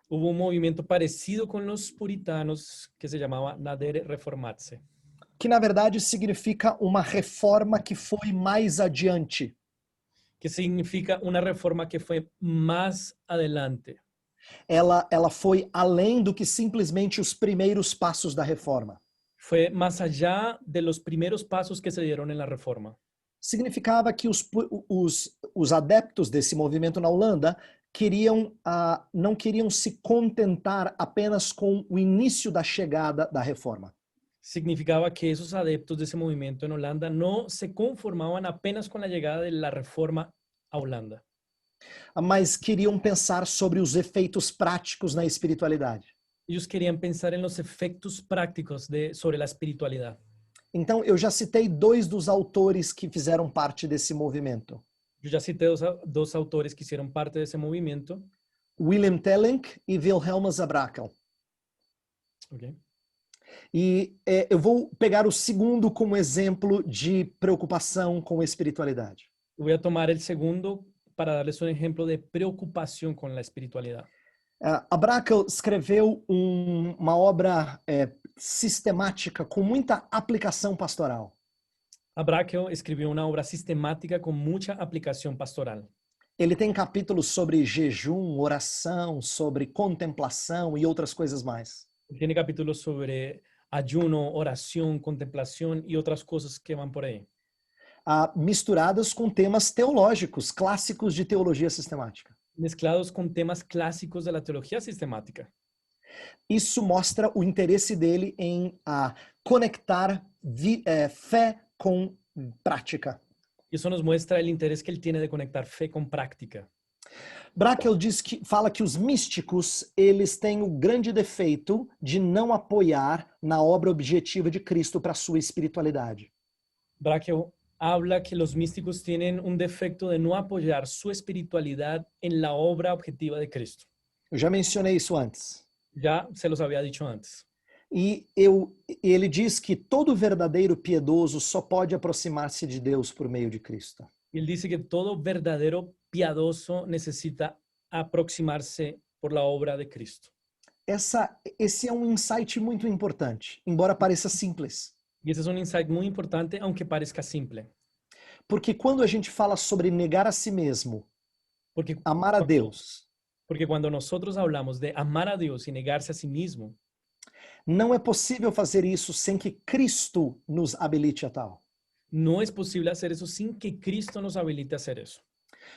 S3: hubo un movimiento parecido con los puritanos que se llamaba Nadere Reformatse,
S1: Que na verdade significa uma reforma que foi mais adiante.
S3: que significa una reforma que fue más adelante.
S1: Ela foi além do que simplesmente os primeiros passos da reforma.
S3: Fue más allá de los primeros pasos que se dieron en la reforma.
S1: Significava que os adeptos desse movimento na Holanda não queriam se contentar apenas com o início da chegada da reforma.
S3: Significaba que esos adeptos de ese movimiento en Holanda no se conformaban apenas con la llegada de la reforma a Holanda,
S1: Mas queriam pensar sobre os efeitos práticos na espiritualidade.
S3: ellos querían pensar en los efectos prácticos sobre la espiritualidad.
S1: Então, eu já citei dois dos autores que fizeram parte desse movimento.
S3: Yo ya cité dos autores que hicieron parte de ese movimiento.
S1: William Tellenc e Wilhelmus Abrakel.
S3: Okay.
S1: E eu vou pegar o segundo como exemplo de preocupação com espiritualidade.
S3: Voy a tomar el segundo para darles un ejemplo de preocupación con la espiritualidad.
S1: A Brakel escreveu uma obra sistemática com muita aplicação pastoral.
S3: Abrakel escribió una obra sistemática con mucha aplicación pastoral.
S1: Ele tem capítulos sobre jejum, oração, sobre contemplação e outras coisas mais.
S3: Tiene capítulos sobre ayuno, oración, contemplación y otras cosas que van por ahí.
S1: Misturadas com temas teológicos, clássicos de teologia sistemática.
S3: Mezclados con temas clásicos de la teología sistemática.
S1: Isso mostra o interesse dele em conectar fé com prática.
S3: Y eso nos muestra el interés que él tiene de conectar fe con práctica.
S1: Brakel fala que os místicos, eles têm o grande defeito de não apoiar na obra objetiva de Cristo para a sua espiritualidade.
S3: Brakel habla que los místicos tienen un defecto de no apoyar su espiritualidad en la obra objetiva de Cristo.
S1: Eu já mencionei isso antes.
S3: Ya se los había dicho antes.
S1: E ele diz que todo verdadeiro piedoso só pode aproximar-se de Deus por meio de Cristo.
S3: Él dice que todo verdadero piadoso necesita aproximarse por la obra de Cristo.
S1: Esse é um insight muito importante, embora pareça simples.
S3: Y ese es un insight muy importante, aunque parezca simple.
S1: Porque quando a gente fala sobre negar a si mesmo,
S3: Porque,
S1: amar a Deus,
S3: porque cuando nosotros hablamos de amar a Dios y negarse a sí mismo,
S1: não é possível fazer isso sem que Cristo nos habilite a tal.
S3: no es posible hacer eso sin que Cristo nos habilite a hacer eso.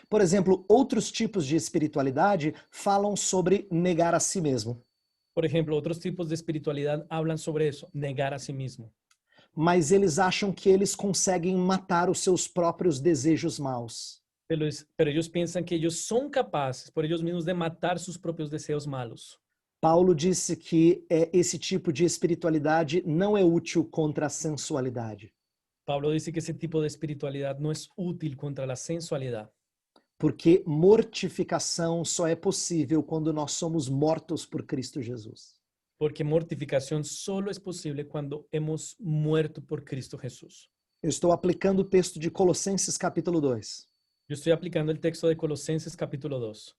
S1: Por exemplo, outros tipos de espiritualidade falam sobre negar a si mesmo.
S3: Por ejemplo, otros tipos de espiritualidad hablan sobre eso, negar a sí mismo.
S1: Mas eles acham que eles conseguem matar os seus próprios desejos maus.
S3: Pero ellos piensan que ellos son capaces por ellos mismos de matar sus propios deseos malos.
S1: Paulo disse que esse tipo de espiritualidade não é útil contra a sensualidade.
S3: Pablo dice que ese tipo de espiritualidad no es útil contra la sensualidad.
S1: Porque mortificação só é possível quando nós somos mortos por Cristo Jesus.
S3: Porque mortificación solo es posible cuando hemos muerto por Cristo Jesús.
S1: Eu estou aplicando o texto de Colossenses capítulo 2.
S3: Yo estoy aplicando el texto de Colosenses capítulo 2.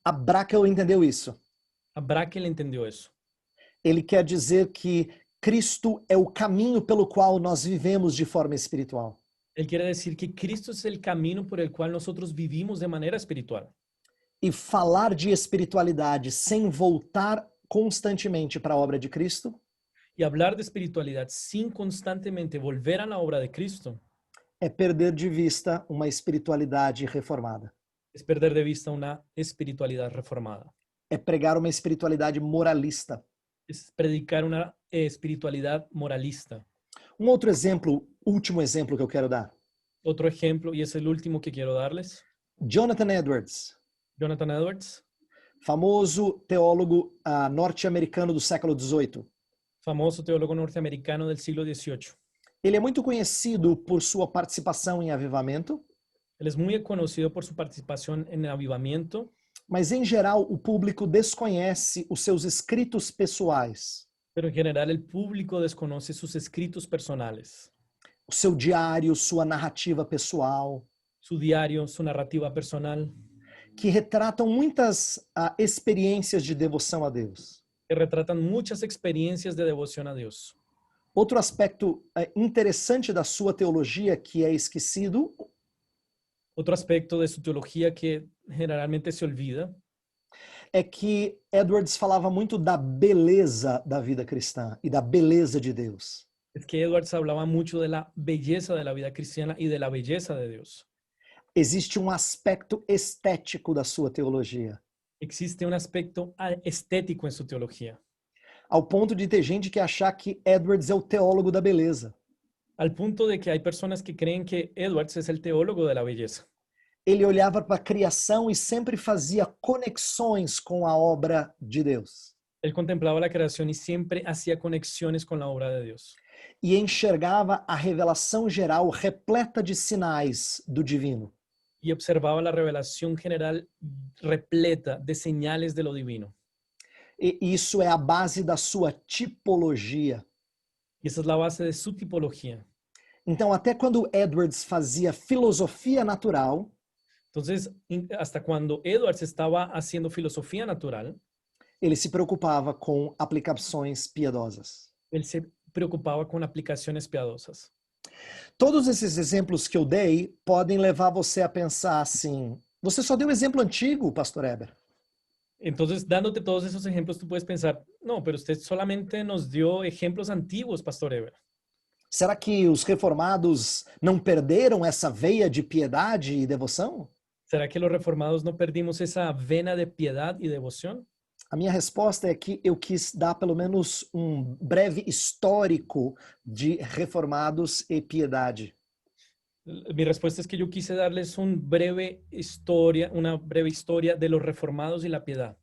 S1: A Brakel entendeu isso.
S3: A Brakel entendió eso.
S1: Ele quer dizer que Cristo é o caminho pelo qual nós vivemos de forma espiritual.
S3: Él quiere decir que Cristo es el camino por el cual nosotros vivimos de manera espiritual.
S1: E falar de espiritualidade sem voltar constantemente para a obra de Cristo
S3: Y hablar de espiritualidad sin constantemente volver a la obra de Cristo
S1: é perder de vista uma espiritualidade reformada.
S3: es perder de vista una espiritualidad reformada.
S1: É pregar uma espiritualidade moralista.
S3: Es predicar una espiritualidad moralista.
S1: Um outro exemplo, último exemplo que eu quero dar.
S3: Otro ejemplo, y es el último que quiero darles,
S1: Jonathan Edwards,
S3: Jonathan Edwards,
S1: famoso teólogo norte-americano do século XVIII.
S3: famoso teólogo norteamericano del siglo XVIII.
S1: Ele é muito conhecido por sua participação em avivamento,
S3: Él es muy conocido por su participación en el avivamiento,
S1: mas em geral o público desconhece os seus escritos pessoais,
S3: pero en general el público desconoce sus escritos personales,
S1: o seu diário, sua narrativa pessoal,
S3: su diario, su narrativa personal,
S1: que retratam muitas experiências de devoção a Deus.
S3: que retratan muchas experiencias de devoción a Dios.
S1: Outro aspecto interessante da sua teologia que é esquecido
S3: Otro aspecto de su teología que generalmente se olvida
S1: é que Edwards falava muito da beleza da vida cristã e da beleza de Deus.
S3: es que Edwards hablaba mucho de la belleza de la vida cristiana y de la belleza de Dios.
S1: Existe um aspecto estético da sua teologia,
S3: Existe un aspecto estético en su teología,
S1: ao ponto de ter gente que achar que Edwards é o teólogo da beleza.
S3: al punto de que hay personas que creen que Edwards es el teólogo de la belleza.
S1: Ele olhava para a criação e sempre fazia conexões com a obra de Deus.
S3: Él contemplaba la creación y siempre hacía conexiones con la obra de Dios.
S1: E enxergava a revelação geral repleta de sinais do divino.
S3: Y observaba la revelación general repleta de señales de lo divino.
S1: E isso é a base da sua tipologia.
S3: Y esa es la base de su tipología.
S1: Então, até quando Edwards fazia filosofia natural,
S3: Entonces, hasta cuando Edwards estaba haciendo filosofía natural,
S1: ele se preocupava com aplicações piedosas.
S3: él se preocupaba con aplicaciones piadosas.
S1: Todos esses exemplos que eu dei podem levar você a pensar assim: você só deu exemplo antigo, Pastor Eber?
S3: Entonces, dándote todos esos ejemplos, tú puedes pensar, no, pero usted solamente nos dio ejemplos antiguos, Pastor Eber.
S1: Será que os reformados não perderam essa veia de piedade e devoção?
S3: ¿Será que los reformados no perdimos esa vena de piedad y devoción?
S1: A minha resposta é que eu quis dar pelo menos um breve histórico de reformados e piedade.
S3: Mi respuesta es que yo quise darles una breve historia de los reformados y la piedad.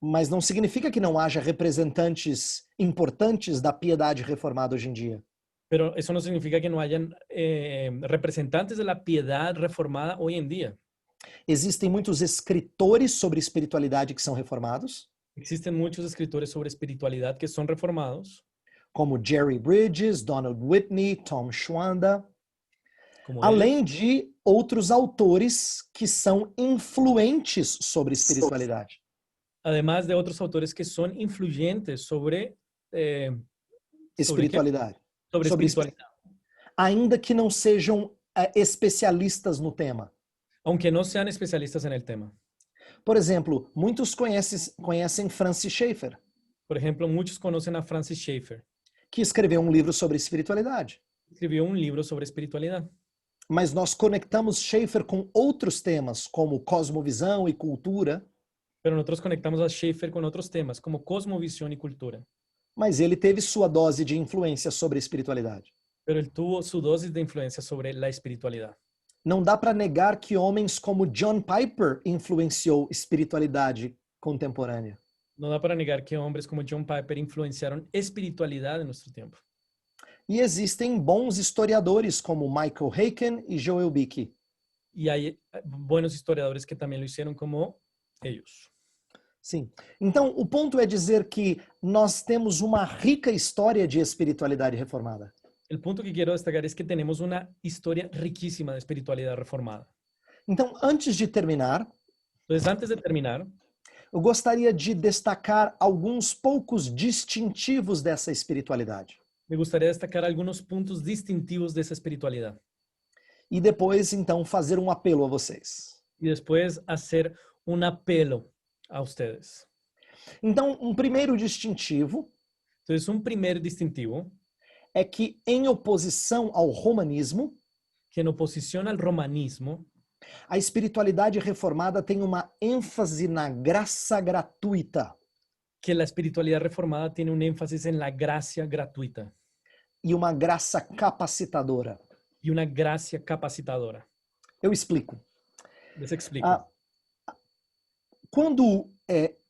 S1: Mas não significa que não haja representantes importantes da piedade reformada hoje em dia.
S3: Pero eso no significa que no hayan representantes de la piedad reformada hoy en día.
S1: Existem muitos escritores sobre espiritualidade que são reformados,
S3: Existen muchos escritores sobre espiritualidad que son reformados,
S1: como Jerry Bridges, Donald Whitney, Tom Schwanda,
S3: como
S1: além de outros autores que são influentes sobre espiritualidade.
S3: además de otros autores que son influyentes sobre
S1: Espiritualidade.
S3: sobre
S1: Sobre
S3: espiritualidad,
S1: ainda que não sejam especialistas no tema.
S3: aunque no sean especialistas en el tema.
S1: Por exemplo, muitos conhecem Francis Schaeffer,
S3: Por ejemplo, muchos conocen a Francis Schaeffer.
S1: que escreveu um livro sobre espiritualidade.
S3: Escribió un libro sobre espiritualidad.
S1: Mas nós conectamos Schaeffer com outros temas, como cosmovisão e cultura,
S3: Pero nosotros conectamos a Schaeffer con otros temas como cosmovisión y cultura.
S1: mas ele teve sua dose de influência sobre a espiritualidade.
S3: Pero él tuvo su dosis de influencia sobre la espiritualidad.
S1: Não dá para negar que homens como John Piper influenciou espiritualidade contemporânea.
S3: No da para negar que hombres como John Piper influenciaron espiritualidad en nuestro tiempo.
S1: E existem bons historiadores como Michael Hayken e Joel Beeke.
S3: Y hay buenos historiadores que también lo hicieron como ellos.
S1: Sim. Então, o ponto é dizer que nós temos uma rica história de espiritualidade reformada.
S3: El punto que quiero destacar es que tenemos una historia riquísima de espiritualidad reformada.
S1: Então, antes de terminar,
S3: Entonces, antes de terminar,
S1: eu gostaria de destacar alguns poucos distintivos dessa espiritualidade.
S3: me gustaría destacar algunos puntos distintivos de esa espiritualidad.
S1: E depois, então, fazer um apelo a vocês.
S3: Y después hacer un apelo a ustedes.
S1: Então, um primeiro distintivo
S3: Entonces, un primer distintivo,
S1: é que, em oposição ao romanismo,
S3: que en oposición al romanismo,
S1: a espiritualidade reformada tem uma ênfase na graça gratuita
S3: que la espiritualidad reformada tiene un énfasis en la gracia gratuita
S1: e uma graça capacitadora.
S3: y una gracia capacitadora.
S1: Eu explico.
S3: Les explico.
S1: Quando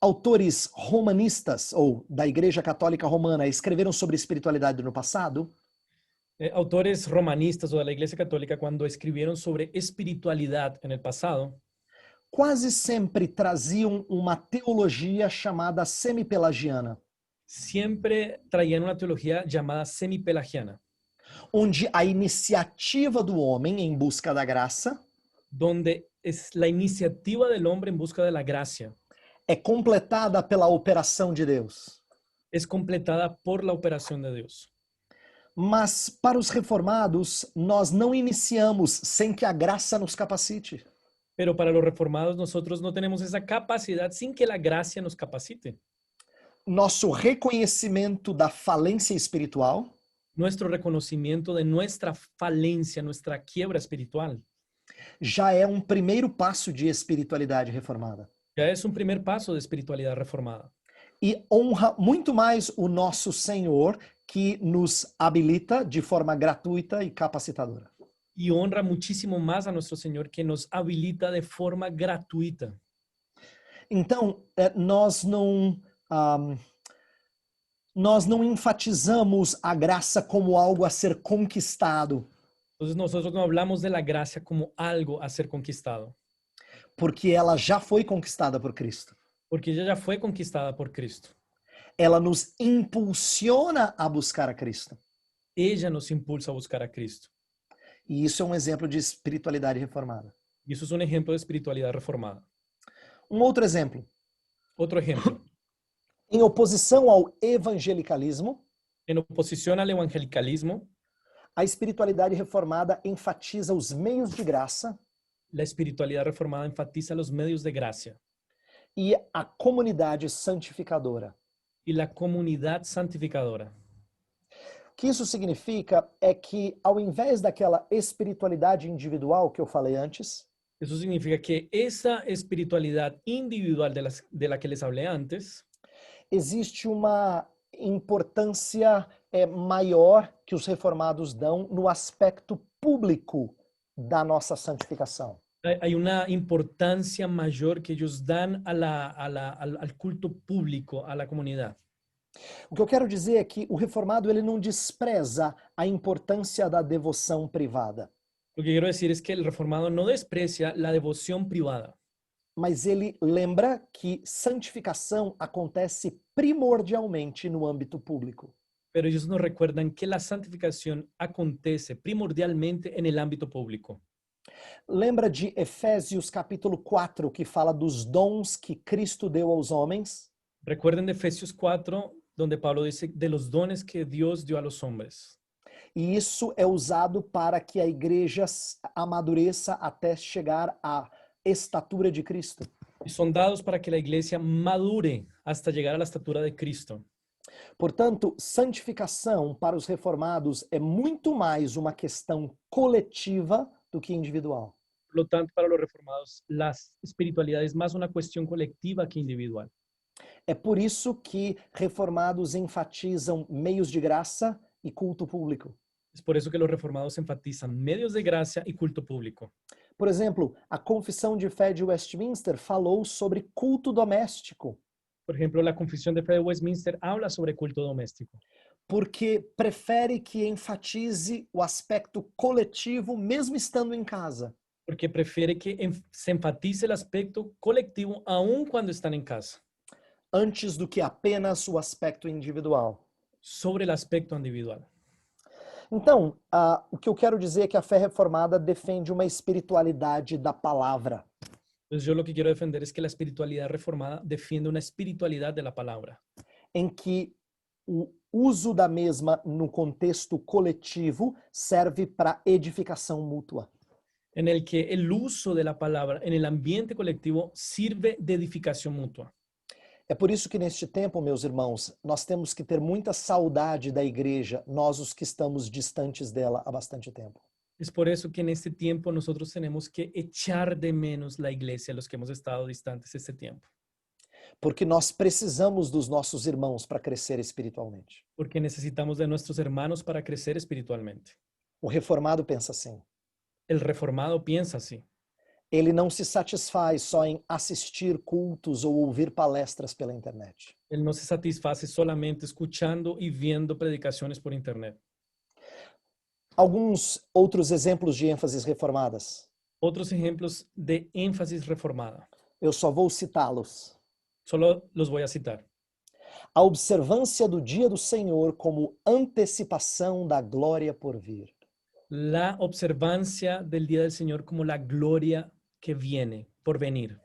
S1: autores romanistas ou da Igreja Católica Romana escreveram sobre espiritualidade no passado,
S3: Autores romanistas o de la Iglesia Católica, cuando escribieron sobre espiritualidad en el pasado,
S1: quase sempre traziam uma teologia chamada semipelagiana,
S3: siempre traían una teología llamada semipelagiana,
S1: onde a iniciativa do homem em busca da graça
S3: donde es la iniciativa del hombre en busca de la gracia
S1: é completada pela operação de Deus.
S3: es completada por la operación de Dios.
S1: Mas para os reformados, nós não iniciamos sem que a graça nos capacite.
S3: Pero para los reformados nosotros no tenemos esa capacidad sin que la gracia nos capacite.
S1: Nosso reconhecimento da falência espiritual
S3: Nuestro reconocimiento de nuestra falencia, nuestra quiebra espiritual,
S1: já é um primeiro passo de espiritualidade reformada.
S3: ya es un primer paso de espiritualidad reformada.
S1: E honra muito mais o nosso Senhor, que nos habilita de forma gratuita e capacitadora.
S3: Y honra muchísimo más a nuestro Señor que nos habilita de forma gratuita.
S1: Então, nós não enfatizamos a graça como algo a ser conquistado,
S3: Entonces nosotros no hablamos de la gracia como algo a ser conquistado,
S1: porque ela já foi conquistada por Cristo.
S3: porque ella ya fue conquistada por Cristo.
S1: Ela nos impulsiona a buscar a Cristo.
S3: ella nos impulsa a buscar a Cristo.
S1: E isso é um exemplo de espiritualidade reformada.
S3: Y eso es un ejemplo de espiritualidad reformada.
S1: Um outro exemplo.
S3: Otro ejemplo,
S1: Em oposição ao evangelicalismo,
S3: en oposición al evangelicalismo,
S1: a espiritualidade reformada enfatiza os meios de graça
S3: la espiritualidad reformada enfatiza los medios de gracia
S1: e a comunidade santificadora.
S3: y la comunidad santificadora.
S1: O que isso significa é que, ao invés daquela espiritualidade individual que eu falei antes,
S3: Eso significa que esa espiritualidad individual de la que les hablé antes,
S1: existe uma importância maior que os reformados dão no aspecto público da nossa santificação.
S3: hay una importancia mayor que ellos dan al culto público, a la comunidad.
S1: O que eu quero dizer é que o reformado ele não despreza a importância da devoção privada,
S3: Lo que quiero decir es que el reformado no desprecia la devoción privada,
S1: mas ele lembra que santificação acontece primordialmente no âmbito público.
S3: pero ellos nos recuerdan que la santificación acontece primordialmente en el ámbito público.
S1: Lembra de Efésios capítulo 4, que fala dos dons que Cristo deu aos homens?
S3: Recuerden de Efesios 4, donde Pablo dice de los dones que Dios dio a los hombres.
S1: E isso é usado para que a igreja amadureça até chegar à estatura de Cristo.
S3: Y son dados para que la iglesia madure hasta llegar a la estatura de Cristo.
S1: Portanto, santificação para os reformados é muito mais uma questão coletiva do que individual.
S3: Por lo tanto, para los reformados, la espiritualidad es más una cuestión colectiva que individual.
S1: É por isso que reformados enfatizam meios de graça e culto público.
S3: Es por eso que los reformados enfatizan medios de gracia y culto público.
S1: Por exemplo, a Confissão de Fé de Westminster falou sobre culto doméstico,
S3: Por ejemplo, la Confesión de Fe de Westminster habla sobre culto doméstico,
S1: porque prefere que enfatize o aspecto coletivo mesmo estando em casa.
S3: porque prefiere que se enfatice el aspecto colectivo aun cuando están en casa,
S1: Antes do que apenas o aspecto individual.
S3: sobre el aspecto individual.
S1: Então, o que eu quero dizer é que a fé reformada defende uma espiritualidade da palavra.
S3: Entonces yo lo que quiero defender es que la espiritualidad reformada defiende una espiritualidad de la palabra,
S1: Em que o uso da mesma no contexto coletivo serve para edificação mútua.
S3: en el que el uso de la palabra en el ambiente colectivo sirve de edificación mutua.
S1: É por isso que neste tempo, meus irmãos, nós temos que ter muita saudade da igreja, nós os que estamos distantes dela há bastante tempo.
S3: Es por eso que en este tiempo nosotros tenemos que echar de menos la iglesia, los que hemos estado distantes este tiempo,
S1: Porque nós precisamos dos nossos irmãos para crescer espiritualmente.
S3: porque necesitamos de nuestros hermanos para crecer espiritualmente.
S1: O reformado pensa assim.
S3: El reformado piensa así.
S1: Ele não se satisfaz só em assistir cultos ou ouvir palestras pela internet.
S3: Él no se satisface solamente escuchando y viendo predicaciones por internet.
S1: Alguns outros exemplos de ênfases reformadas.
S3: Otros ejemplos de énfasis reformada.
S1: Eu só vou citá-los.
S3: Solo los voy a citar.
S1: A observância do dia do Senhor como antecipação da glória por vir.
S3: La observancia del día del Señor como la gloria que viene por venir.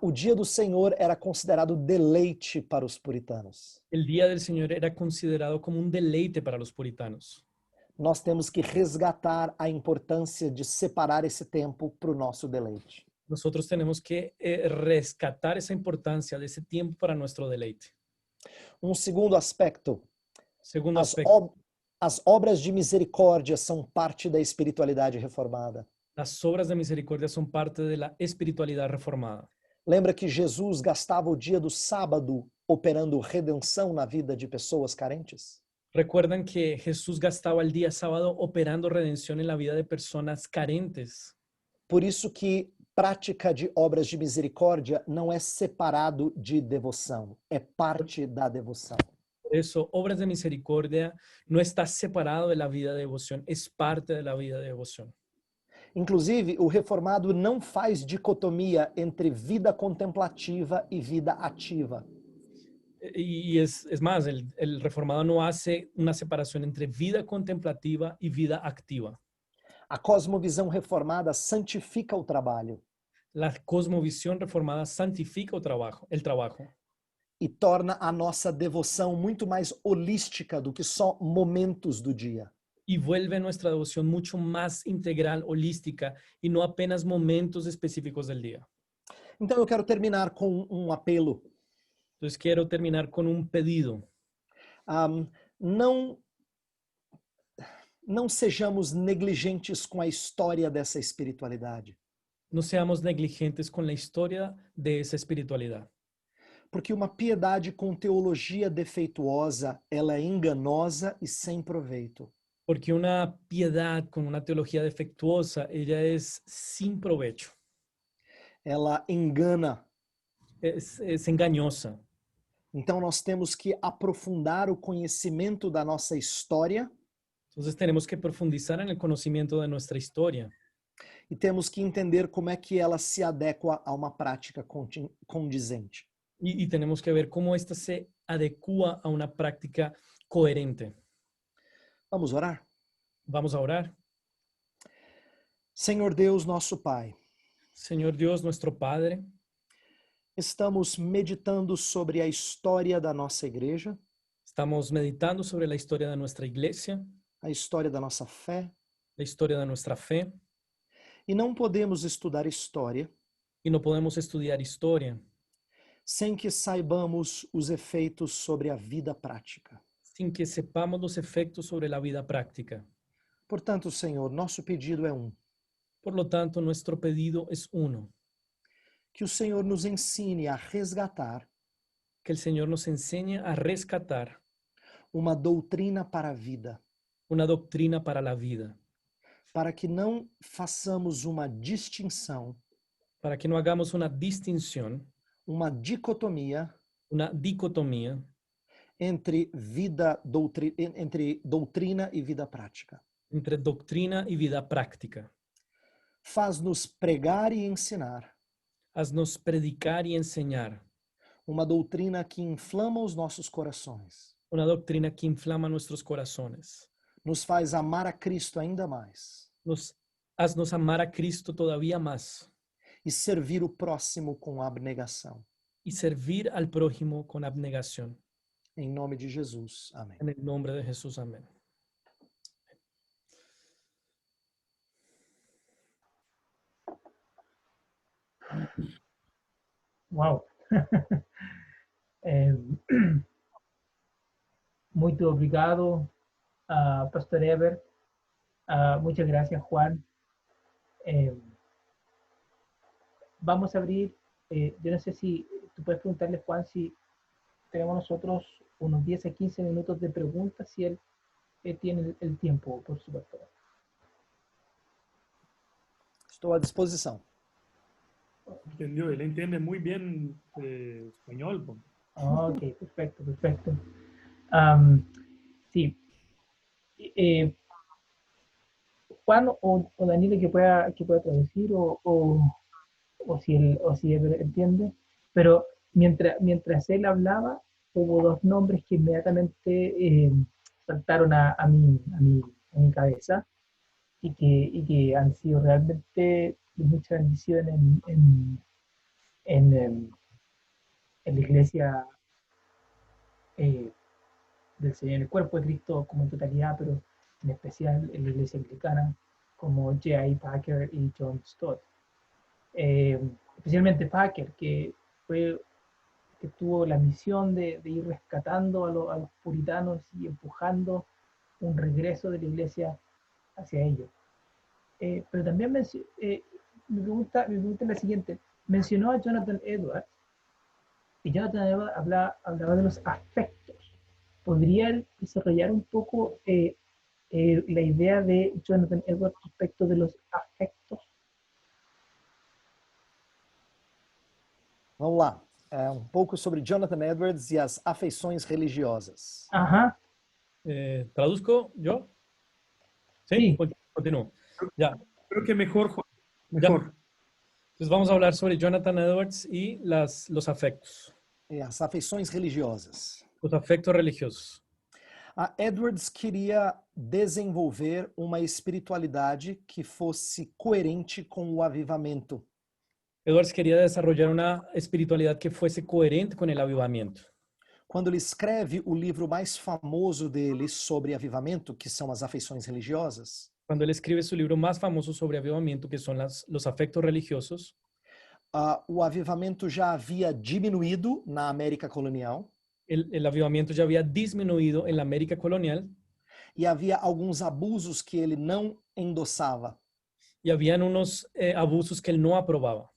S1: O dia do Senhor era considerado deleite para os puritanos.
S3: El día del Señor era considerado como un deleite para los puritanos.
S1: Nós temos que resgatar a importância de separar esse tempo para o nosso deleite.
S3: Nosotros tenemos que rescatar esa importancia de ese tiempo para nuestro deleite.
S1: Um segundo aspecto,
S3: Segundo
S1: as,
S3: aspecto,
S1: as obras de misericórdia são parte da espiritualidade reformada.
S3: las obras de misericordia son parte de la espiritualidad reformada.
S1: Lembra que Jesus gastava o dia do sábado operando redenção na vida de pessoas carentes?
S3: ¿Recuerdan que Jesús gastaba el día sábado operando redención en la vida de personas carentes?
S1: Por isso que prática de obras de misericórdia não é separado de devoção, é parte da devoção.
S3: Por eso, obras de misericordia no está separado de la vida de devoción, es parte de la vida de devoción.
S1: Inclusive, o reformado não faz dicotomia entre vida contemplativa e vida ativa.
S3: Y es más, el reformado no hace una separación entre vida contemplativa y vida activa.
S1: A cosmovisão reformada santifica o trabalho
S3: La cosmovisión reformada santifica el trabajo
S1: e torna a nossa devoção muito mais holística do que só momentos do dia.
S3: y vuelve nuestra devoción mucho más integral, holística y no apenas momentos específicos del día.
S1: Então eu quero terminar com um apelo.
S3: Entonces quiero terminar con un pedido.
S1: Não sejamos negligentes com a história dessa espiritualidade.
S3: No seamos negligentes con la historia de esa espiritualidad.
S1: Porque uma piedade com teologia defeituosa, ela é enganosa e sem proveito.
S3: Porque una piedad con una teología defectuosa, ella es sin provecho.
S1: Ela engana.
S3: Es engañosa.
S1: Então nós temos que aprofundar o conhecimento da nossa história.
S3: Entonces tenemos que profundizar en el conocimiento de nuestra historia.
S1: E temos que entender como é que ela se adequa a uma prática condizente.
S3: Y tenemos que ver cómo esta se adecua a una práctica coherente.
S1: Vamos orar?
S3: Vamos a orar.
S1: Senhor Deus, nosso Pai,
S3: Señor Dios, nuestro Padre,
S1: estamos meditando sobre a história da nossa igreja,
S3: estamos meditando sobre la historia de nuestra iglesia,
S1: a história da nossa fé,
S3: la historia de nuestra fe,
S1: e não podemos estudar história
S3: y no podemos estudiar historia
S1: sem que saibamos os efeitos sobre a vida prática.
S3: sin que sepamos los efectos sobre la vida práctica.
S1: Portanto, Senhor, nosso pedido é
S3: Por lo tanto, nuestro pedido es uno,
S1: que o Senhor nos ensine a resgatar
S3: que el Señor nos enseñe a rescatar
S1: uma doutrina para a vida,
S3: una doctrina para la vida,
S1: para que não façamos uma distinção,
S3: para que no hagamos una distinción,
S1: uma dicotomia
S3: una dicotomía
S1: entre doutrina e vida prática.
S3: entre doctrina y vida práctica.
S1: Faz-nos pregar e ensinar
S3: Haznos predicar y enseñar
S1: uma doutrina que inflama os nossos corações,
S3: una doctrina que inflama nuestros corazones.
S1: nos faz amar a Cristo ainda mais
S3: Haznos amar a Cristo todavía más
S1: e servir o próximo com abnegação.
S3: y servir al prójimo con abnegación.
S1: Em nome de Jesus. Amém.
S3: En el nombre de Jesús, amén.
S4: Wow. Muito obrigado, Pastor Ever. Muchas gracias, Juan. Vamos a abrir, yo no sé si tú puedes preguntarle, Juan, si tenemos nosotros unos 10 a 15 minutos de preguntas, si él tiene el tiempo, por supuesto.
S1: Estou à disposição.
S2: Entendió, él entiende muy bien español. Po.
S4: Ok, perfecto, perfecto. Sí. Juan o Daniel que pueda traducir o si él entiende, pero mientras él hablaba, hubo dos nombres que inmediatamente saltaron a mi cabeza y que han sido realmente de mucha bendición en la iglesia del Señor, el cuerpo de Cristo como en totalidad, pero en especial en la iglesia anglicana, como J.I. Packer y John Stott. Especialmente Packer, que tuvo la misión de ir rescatando a los puritanos y empujando un regreso de la iglesia hacia ellos. Pero también mi pregunta es la siguiente. Mencionó a Jonathan Edwards, y Jonathan Edwards hablaba de los afectos. ¿Podría él desarrollar un poco la idea de Jonathan Edwards respecto de los afectos?
S1: Vamos lá. Pouco sobre Jonathan Edwards e as afeições religiosas.
S4: Ajá.
S3: ¿Traduzco yo?
S4: Sí.
S3: Continúo. Ya.
S2: Creo que mejor, Juan. Mejor.
S3: Ya. Entonces vamos a hablar sobre Jonathan Edwards y los afectos.
S1: As afeições religiosas.
S3: Los afectos religiosos.
S1: A Edwards queria desenvolver uma espiritualidade que fosse coerente com o avivamento.
S3: Edwards quería desarrollar una espiritualidad que fuese coherente con el avivamiento.
S1: Quando ele escreve o livro mais famoso dele sobre avivamento, que são as afeições religiosas,
S3: Cuando él escribe su libro más famoso sobre avivamiento, que son los afectos religiosos,
S1: o avivamento já havia diminuído na América colonial
S3: el avivamiento ya había disminuido en la América colonial
S1: e havia alguns abusos que ele não endossava.
S3: y habían unos abusos que él no aprobaba.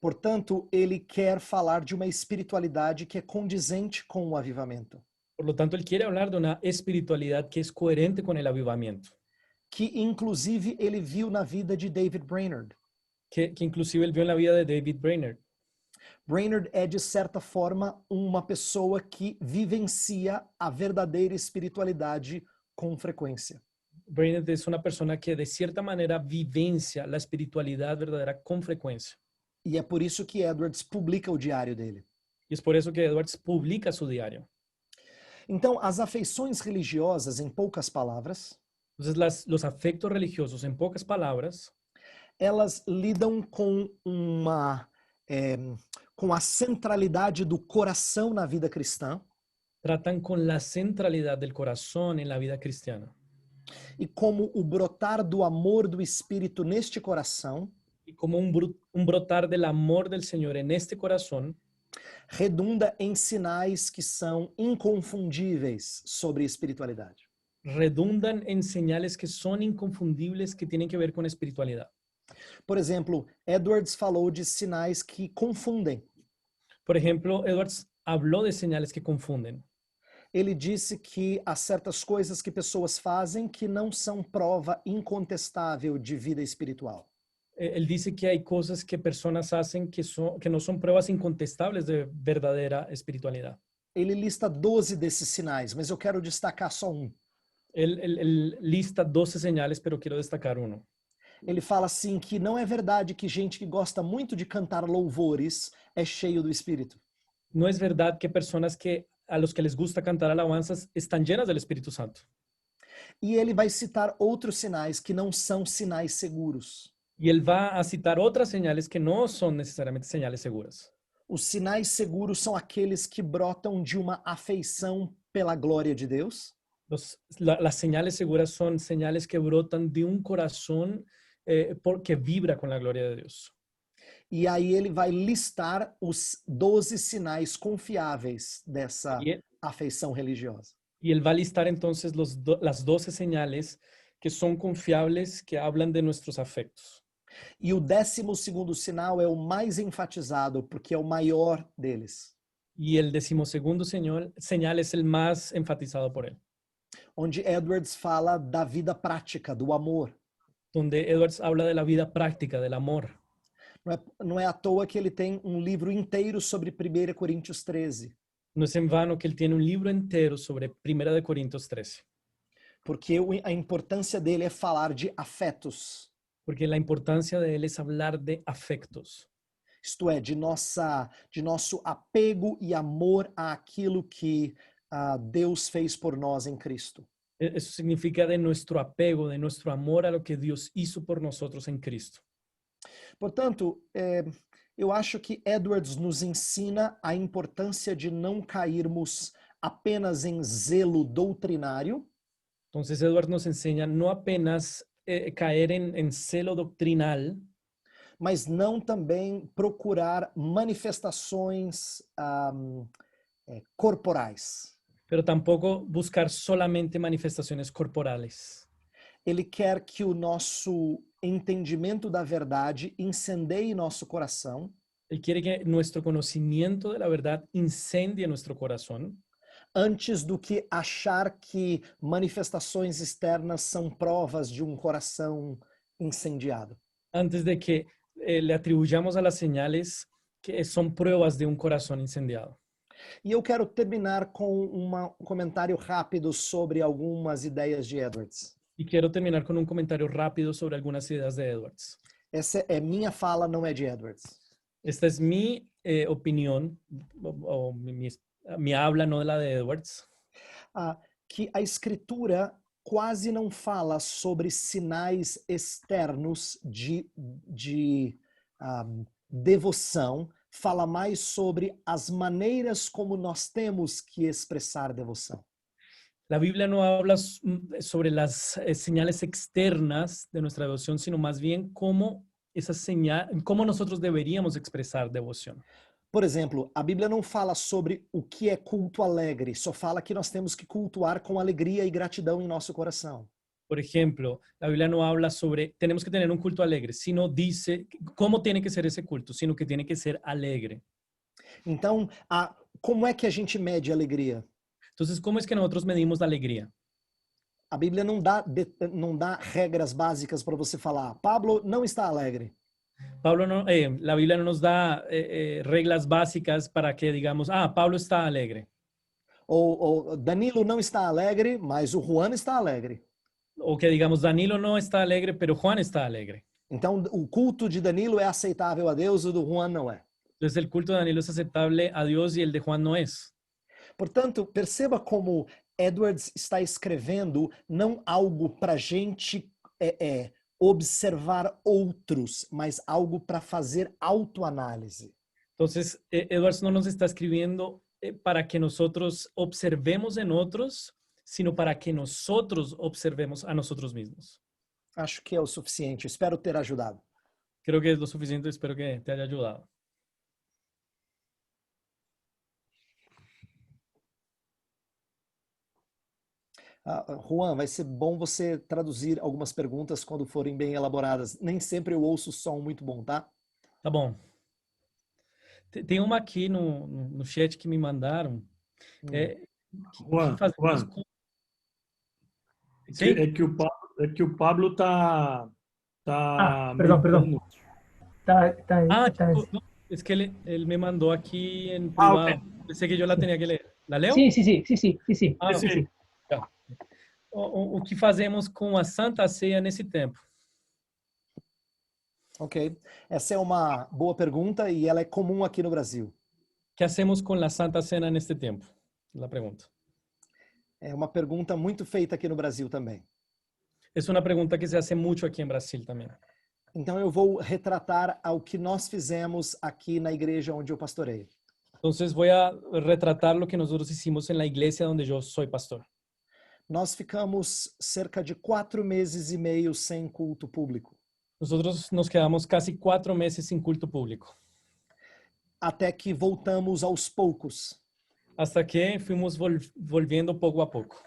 S1: Portanto, ele quer falar de uma espiritualidade que é condizente com o avivamento,
S3: Por lo tanto, él quiere hablar de una espiritualidad que es coherente con el avivamiento,
S1: que inclusive ele viu na vida de David Brainerd.
S3: que inclusive él vio en la vida de David Brainerd.
S1: Brainerd é, de certa forma, uma pessoa que vivencia a verdadeira espiritualidade com frequência.
S3: Brainerd es una persona que de cierta manera vivencia la espiritualidad verdadera con frecuencia.
S1: E é por isso que Edwards publica o diário dele.
S3: Y es por eso que Edwards publica su diario.
S1: Então, as afeições religiosas, em poucas palavras,
S3: Entonces, los afectos religiosos, en pocas palabras,
S1: elas lidam com com a centralidade do coração na vida cristã
S3: tratan con la centralidad del corazón en la vida cristiana
S1: e como o brotar do amor do Espírito neste coração
S3: y como un brotar del amor del Señor en este corazón
S1: redunda em sinais que são inconfundíveis sobre espiritualidade.
S3: redundan en señales que son inconfundibles que tienen que ver con espiritualidad.
S1: Por exemplo, Edwards falou de sinais que confundem.
S3: Por ejemplo, Edwards habló de señales que confunden.
S1: Ele disse que há certas coisas que pessoas fazem que não são prova incontestável de vida espiritual.
S3: Él dice que hay cosas que personas hacen que no son pruebas incontestables de verdadera espiritualidad.
S1: Ele lista 12 desses sinais, mas eu quero destacar só um.
S3: Él lista 12 señales, pero quiero destacar uno.
S1: Ele fala assim que não é verdade que gente que gosta muito de cantar louvores é cheio do Espírito.
S3: No es verdad que personas a los que les gusta cantar alabanzas están llenas del Espíritu Santo.
S1: E ele vai citar outros sinais que não são sinais seguros.
S3: Y él va a citar otras señales que no son necesariamente señales seguras.
S1: Os sinais seguros são aqueles que brotam de uma afeição pela glória de Deus,
S3: Las señales seguras son señales que brotan de un corazón que vibra con la gloria de Dios.
S1: e aí ele vai listar os 12 sinais confiáveis dessa afeição religiosa.
S3: Y él va a listar entonces las 12 señales que son confiables, que hablan de nuestros afectos.
S1: E o 12º sinal é o mais enfatizado, porque é o maior deles,
S3: Y el 12º señal es el más enfatizado por él,
S1: onde Edwards fala da vida prática, do amor.
S3: donde Edwards habla de la vida práctica, del amor.
S1: Não é à toa que ele tem um livro inteiro sobre 1 Coríntios 13,
S3: No es en vano que él tiene un libro entero sobre 1 de Corintios 13,
S1: porque a importância dele é falar de afetos,
S3: porque la importancia de él es hablar de afectos.
S1: isto é, de nosso apego e amor àquilo que Deus fez por nós em Cristo.
S3: Eso significa de nuestro apego, de nuestro amor a lo que Dios hizo por nosotros en Cristo.
S1: Portanto, eu acho que Edwards nos ensina a importância de não cairmos apenas em zelo doutrinário,
S3: Entonces Edwards nos enseña no apenas caer en celo doctrinal,
S1: mas não também procurar manifestações corporais.
S3: pero tampoco buscar solamente manifestaciones corporales.
S1: Ele quer que o nosso entendimento da verdade incendeie nosso coração,
S3: Él quiere que nuestro conocimiento de la verdad incendie nuestro corazón
S1: antes do que achar que manifestações externas são provas de um coração incendiado.
S3: antes de que le atribuyamos a las señales que son pruebas de un corazón incendiado.
S1: E eu quero terminar com um comentário rápido sobre algumas ideias de Edwards.
S3: Y quiero terminar con un comentario rápido sobre algunas ideas de Edwards.
S1: Essa é minha fala, não é de Edwards.
S3: Esta es mi opinión, o mi habla, no la de Edwards,
S1: Que a Escritura quase não fala sobre sinais externos de devoção, fala mais sobre as maneiras como nós temos que expressar devoção.
S3: la Biblia no habla sobre las señales externas de nuestra devoción, sino más bien cómo cómo nosotros deberíamos expresar devoción.
S1: Por exemplo, a Bíblia não fala sobre o que é culto alegre, só fala que nós temos que cultuar com alegria e gratidão em nosso coração.
S3: Por ejemplo, la Biblia no habla sobre tenemos que tener un culto alegre, sino dice cómo tiene que ser ese culto, sino que tiene que ser alegre.
S1: Então, como é que a gente mede a alegria?
S3: Entonces, ¿cómo es que nosotros medimos la alegría?
S1: A Bíblia não dá regras básicas para você falar, Pablo não está alegre.
S3: La Biblia no nos da reglas básicas para que digamos, Pablo está alegre.
S1: Ou Danilo não está alegre, mas o Juan está alegre.
S3: O que digamos, Danilo no está alegre, pero Juan está alegre.
S1: Então, o culto de Danilo é aceitável a Deus e o do Juan não é.
S3: Entonces, el culto de Danilo es aceptable a Dios y el de Juan no es.
S1: Portanto, perceba como Edwards está escrevendo não algo para a gente observar outros, mas algo para fazer autoanálise.
S3: Entonces, Edwards no nos está escribiendo para que nosotros observemos en otros, sino para que nosotros observemos a nosotros mismos.
S1: Acho que é o suficiente. Espero ter ajudado.
S3: Creo que es lo suficiente. Espero que te haya ayudado.
S1: Juan, vai ser bom você traduzir algumas perguntas quando forem bem elaboradas. Nem sempre eu ouço o som muito bom, tá?
S3: Tá bom. Tem uma aqui no chat que me mandaram.
S2: Juan,
S3: Sim?
S2: é que o Pablo tá
S4: Perdón.
S3: No, es que él me mandó aquí en privado.
S2: Okay.
S3: Pensé que yo la tenía que leer. ¿La leo?
S4: Sí.
S3: Sí. Tá. O que fazemos com a Santa Ceia nesse tempo?
S1: Ok. Essa é uma boa pergunta e ela é comum aqui no Brasil.
S3: O que hacemos com a Santa Cena neste tempo? La pergunta.
S1: É uma pergunta muito feita aqui no Brasil também.
S3: É uma pergunta que se hace muito aqui em Brasil também.
S1: Então eu vou retratar ao que nós fizemos aqui na igreja onde eu pastoreio.
S3: Entonces voy a retratar lo que nosotros hicimos en la iglesia donde yo soy pastor.
S1: Nós ficamos cerca de 4 meses e meio sem culto público.
S3: Nosotros nos quedamos casi 4 meses sin culto público.
S1: Até que voltamos aos poucos.
S3: Hasta que fuimos volviendo poco a poco.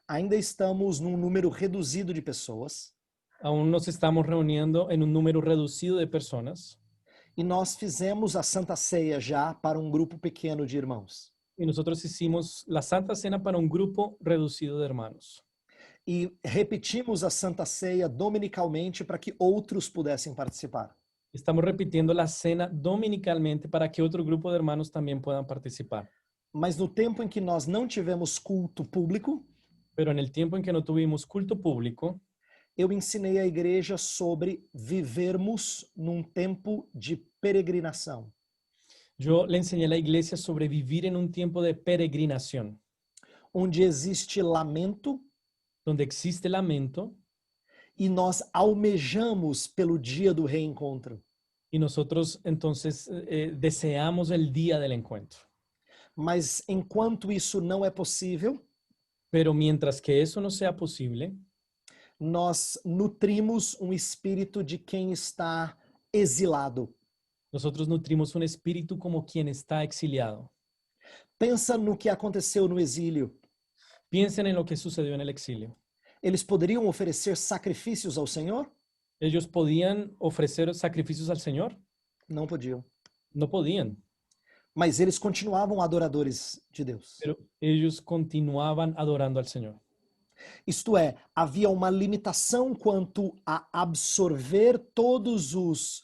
S1: Ainda estamos num número reduzido de pessoas.
S3: Aún nos estamos reuniendo en un número reducido de personas.
S1: E nós fizemos a Santa Ceia já para um grupo pequeno de irmãos.
S3: Y nosotros hicimos la Santa Cena para un grupo reducido de hermanos.
S1: E repetimos a Santa Ceia dominicalmente para que outros pudessem participar.
S3: Estamos repitiendo la cena dominicalmente para que otro grupo de hermanos también puedan participar.
S1: Mas no tempo em que nós não tivemos culto público,
S3: Pero en el tiempo en que no tuvimos culto público,
S1: eu ensinei a igreja sobre vivermos num tempo de peregrinação.
S3: yo le enseñé a la iglesia sobre vivir en un tiempo de peregrinación,
S1: Onde existe lamento
S3: donde existe lamento
S1: e nós almejamos pelo dia do reencontro.
S3: y nosotros entonces deseamos el día del encuentro.
S1: Mas enquanto isso não é possível,
S3: Pero mientras que eso no sea posible,
S1: nós nutrimos um espírito de quem está exilado.
S3: nosotros nutrimos un espíritu como quien está exiliado.
S1: Pensa no que aconteceu no exílio.
S3: Piensen en lo que sucedió en el exilio.
S1: Eles poderiam oferecer sacrifícios ao Senhor?
S3: ¿Ellos podían ofrecer sacrificios al Señor?
S1: Não podiam.
S3: No podían,
S1: Mas eles continuavam adoradores de Deus.
S3: pero ellos continuaban adorando al Señor.
S1: Isto é, havia uma limitação quanto a absorver todos os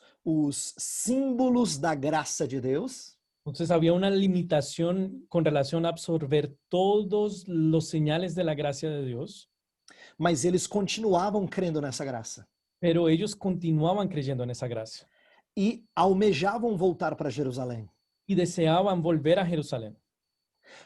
S1: símbolos da graça de Deus,
S3: Entonces había una limitación con relación a absorber todos los señales de la gracia de Dios,
S1: mas eles continuavam crendo nessa graça
S3: pero ellos continuaban creyendo en esa gracia
S1: e almejavam voltar para Jerusalém.
S3: y deseaban volver a Jerusalén.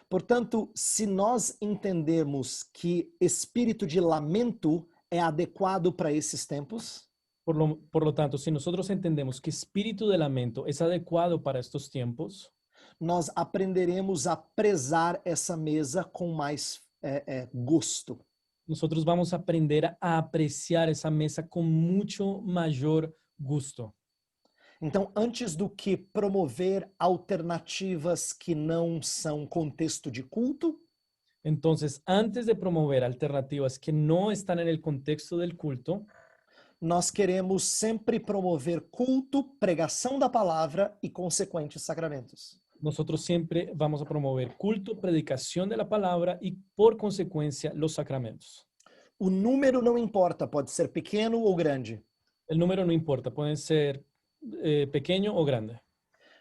S1: Portanto, se nós entendermos que espírito de lamento é adequado para esses tempos,
S3: Por lo tanto, si nosotros entendemos que espíritu de lamento es adecuado para estos tiempos,
S1: nós aprenderemos a prezar essa mesa com mais gosto.
S3: nosotros vamos a aprender a apreciar esa mesa con mucho mayor gusto.
S1: Então, antes do que promover alternativas que não são contexto de culto,
S3: Entonces, antes de promover alternativas que no están en el contexto del culto,
S1: nós queremos sempre promover culto, pregação da palavra e consequentes sacramentos.
S3: nosotros siempre vamos a promover culto, predicación de la palabra y por consecuencia los sacramentos.
S1: O número não importa, pode ser pequeno ou grande,
S3: El número no importa, pueden ser pequeño o grande,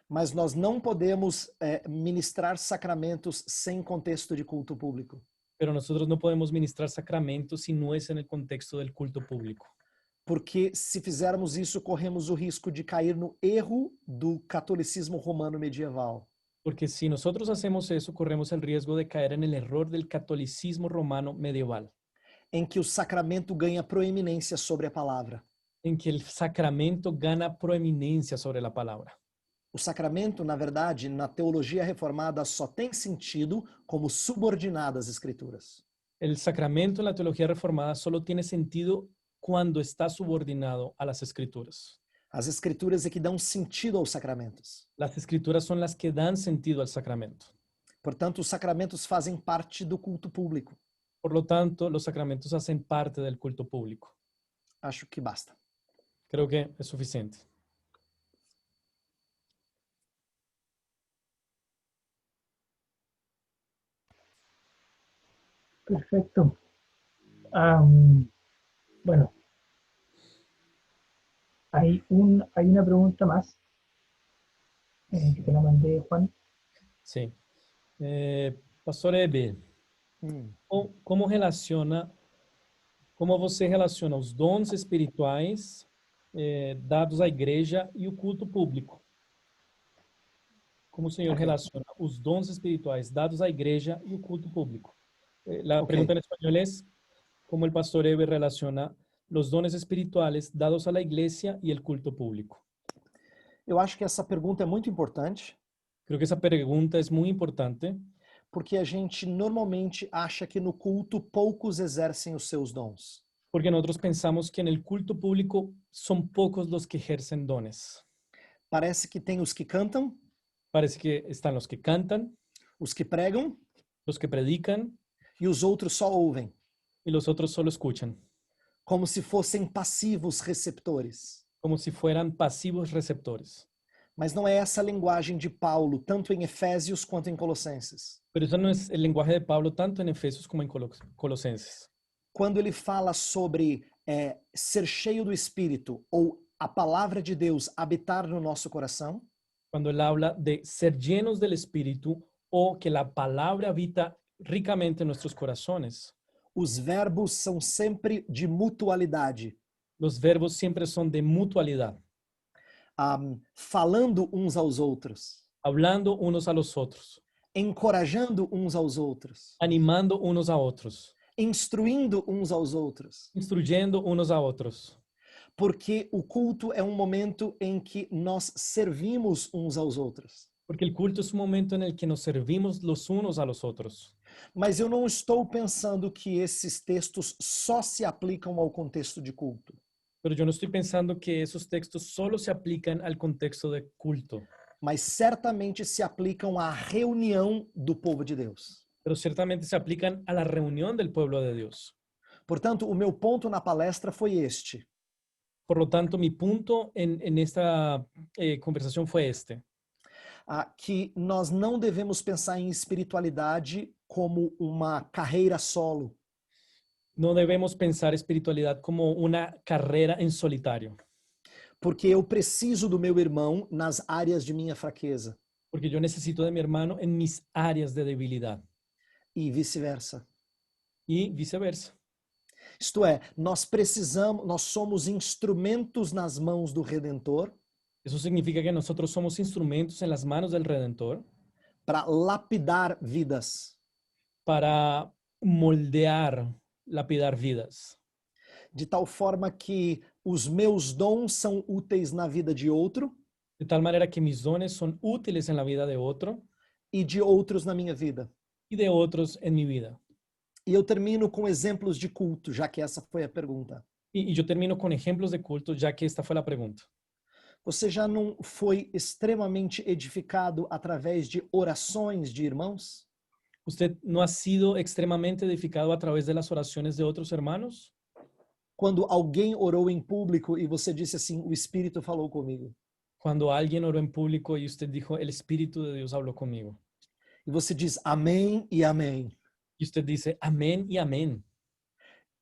S1: mas nós não podemos ministrar sacramentos sem contexto de culto público.
S3: pero nosotros no podemos ministrar sacramentos si no es en el contexto del culto público.
S1: Porque se fizermos isso, corremos o risco de cair no erro do catolicismo romano medieval.
S3: Porque si nosotros hacemos eso, corremos el riesgo de caer en el error del catolicismo romano medieval,
S1: Em que o sacramento ganha proeminência sobre a palavra.
S3: en que el sacramento gana proeminencia sobre la palabra.
S1: O sacramento, na verdade, na teologia reformada, só tem sentido como subordinado às escrituras.
S3: El sacramento en la teología reformada solo tiene sentido cuando está subordinado a las escrituras.
S1: As escrituras é que dão sentido aos sacramentos.
S3: Las escrituras son las que dan sentido al sacramento.
S1: Portanto, os sacramentos fazem parte do culto público.
S3: Por lo tanto, los sacramentos hacen parte del culto público.
S1: Acho que basta.
S3: Creo que es suficiente.
S4: Perfecto. Bueno, hay una pregunta más que te la mandé, Juan.
S3: Sí. Pastor Ebe, como você relaciona os dons espirituais dados à igreja e o culto público? Como o Senhor relaciona os dons espirituais dados à igreja e o culto público? La pregunta en español es, ¿cómo el pastor Ebe relaciona los dones espirituales dados a la iglesia y el culto público?
S1: Eu acho que essa pergunta é muito importante,
S3: Creo que esa pregunta es muy importante
S1: porque a gente normalmente acha que no culto poucos exercem os seus dons.
S3: porque nosotros pensamos que en el culto público son pocos los que ejercen dones.
S1: Parece que tem os que cantam,
S3: Parece que están los que cantan,
S1: os que pregam
S3: los que predican
S1: e os outros só ouvem,
S3: y los otros solo escuchan,
S1: como se fossem passivos receptores.
S3: como si fueran pasivos receptores.
S1: Mas não é essa a linguagem de Paulo, tanto em Efésios quanto em Colossenses.
S3: Pero eso no es el lenguaje de Pablo tanto en Efesios como en Colosenses.
S1: Quando ele fala sobre ser cheio do Espírito ou a palavra de Deus habitar no nosso coração,
S3: Cuando él habla de ser llenos del Espíritu o que la palabra habita ricamente en nuestros corazones,
S1: os verbos são sempre de mutualidade,
S3: los verbos siempre son de mutualidad,
S1: falando uns aos outros,
S3: hablando unos a los otros,
S1: encorajando uns aos outros,
S3: animando unos a otros,
S1: instruindo uns aos outros.
S3: instruyendo unos a otros.
S1: Porque o culto é um momento em que nós servimos uns aos outros.
S3: Porque el culto es un momento en el que nos servimos los unos a los otros.
S1: Mas eu não estou pensando que esses textos só se aplicam ao contexto de culto.
S3: Pero yo no estoy pensando que esos textos solo se aplican al contexto de culto,
S1: Mas certamente se aplicam à reunião do povo de Deus.
S3: pero ciertamente se aplican a la reunión del pueblo de Dios.
S1: Portanto, o meu ponto na palestra foi este.
S3: Por lo tanto, mi punto en esta conversación fue este.
S1: Que nós não devemos pensar em espiritualidade como uma carreira solo.
S3: No debemos pensar espiritualidad como una carrera en solitario,
S1: Porque eu preciso do meu irmão nas áreas de minha fraqueza.
S3: porque yo necesito de mi hermano en mis áreas de debilidad
S1: E vice-versa.
S3: y viceversa.
S1: Isto é, nós somos instrumentos nas mãos do Redentor.
S3: Eso significa que nosotros somos instrumentos en las manos del Redentor
S1: para lapidar vidas,
S3: para moldear, lapidar vidas,
S1: de tal forma que os meus dons são úteis na vida de outro
S3: de tal manera que mis dones son útiles en la vida de otro
S1: e de outros na minha vida.
S3: y de otros en mi vida.
S1: E eu termino com exemplos de culto, já que essa foi a pergunta.
S3: Y yo termino con ejemplos de culto, ya que esta fue la pregunta.
S1: Você já não foi extremamente edificado através de orações de irmãos?
S3: ¿Usted no ha sido extremadamente edificado a través de las oraciones de otros hermanos?
S1: Quando alguém orou em público e você disse assim, o Espírito falou comigo.
S3: Cuando alguien oró en público y usted dijo, el Espíritu de Dios habló conmigo.
S1: E você diz amém e amém.
S3: Y usted dice, amén y amén.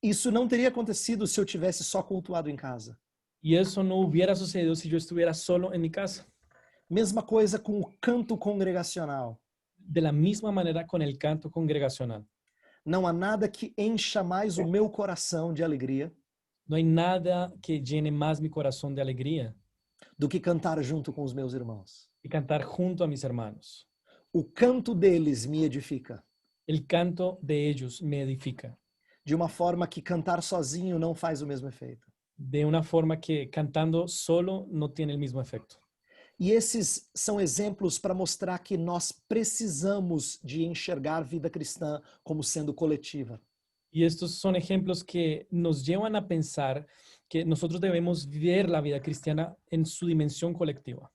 S1: Isso não teria acontecido se eu tivesse só cultuado em casa.
S3: Y eso no hubiera sucedido si yo estuviera solo en mi casa.
S1: Mesma coisa com o canto congregacional.
S3: De la misma manera con el canto congregacional.
S1: Não há nada que encha mais o meu coração de alegria
S3: No hay nada que llene más mi corazón de alegría
S1: do que cantar junto com os meus irmãos.
S3: que cantar junto a mis hermanos.
S1: O canto deles me edifica,
S3: El canto de ellos me edifica.
S1: de uma forma que cantar sozinho não faz o mesmo efeito.
S3: De una forma que cantando solo no tiene el mismo efecto.
S1: E esses são exemplos para mostrar que nós precisamos de enxergar a vida cristã como sendo coletiva.
S3: Y estos son ejemplos que nos llevan a pensar que nosotros debemos ver la vida cristiana en su dimensión colectiva,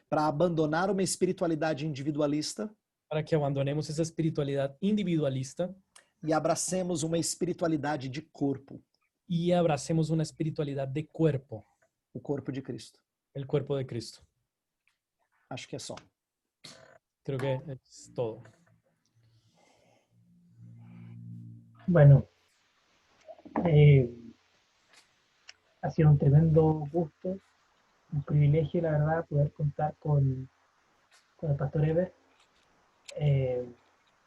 S1: Para abandonar uma espiritualidade individualista
S3: para que abandonemos esa espiritualidad individualista
S1: e abracemos uma espiritualidade de corpo,
S3: y abracemos una espiritualidad de cuerpo,
S1: o corpo de Cristo.
S3: el cuerpo de Cristo.
S1: Acho que é só.
S3: Creo que es todo.
S4: Bueno, ha sido un tremendo gusto, un privilegio, la verdad, poder contar con el pastor Eber.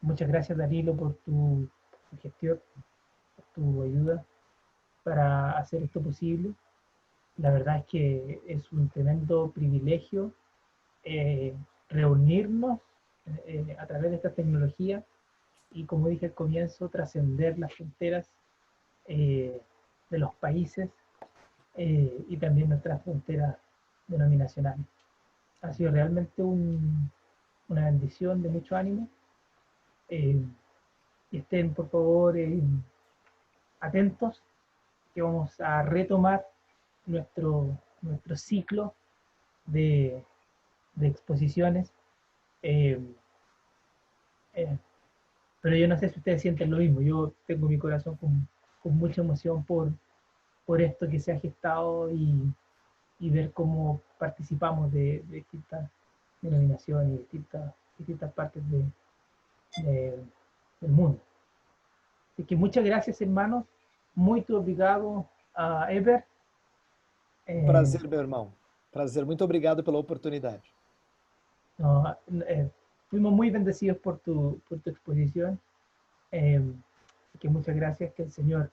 S4: Muchas gracias, Danilo, por tu gestión, por tu ayuda para hacer esto posible. La verdad es que es un tremendo privilegio reunirnos a través de esta tecnología y, como dije al comienzo, trascender las fronteras de los países y también nuestras fronteras denominacionales. Ha sido realmente una bendición de mucho ánimo. Y estén, por favor, atentos, que vamos a retomar nuestro ciclo de exposiciones. Pero yo no sé si ustedes sienten lo mismo. Yo tengo mi corazón con mucha emoción por esto que se ha gestado y ver cómo participamos de distintas denominaciones y distintas partes del mundo. Así que muchas gracias, hermanos. Muito obrigado, Eber.
S1: Prazer, meu irmão. Prazer. Muito obrigado pela oportunidade.
S4: Fuimos muy bendecidos por tu exposición. Así que muchas gracias. Que el Señor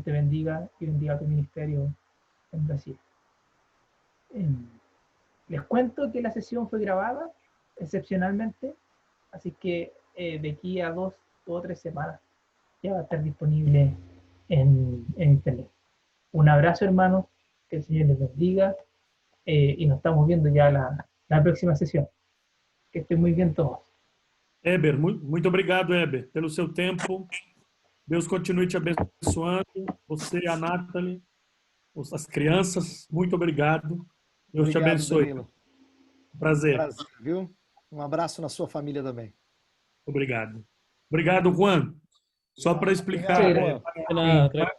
S4: te bendiga y bendiga tu ministerio en Brasil. Les cuento que la sesión fue grabada excepcionalmente, así que de aquí a 2 o 3 semanas ya va a estar disponible en internet. Un abrazo, hermanos, que el Señor les bendiga y nos estamos viendo ya la próxima sesión. Que estén muy bien todos.
S2: Eber, muito obrigado, Eber, pelo seu tempo. Deus continue te abençoando, você, a Nathalie, as crianças, muito obrigado. Deus te abençoe.
S1: Danilo.
S2: Prazer.
S1: Prazer, viu? Um abraço na sua família também.
S2: Obrigado. Obrigado, Juan. Só para explicar.
S1: Obrigado, Juan.
S3: De nada,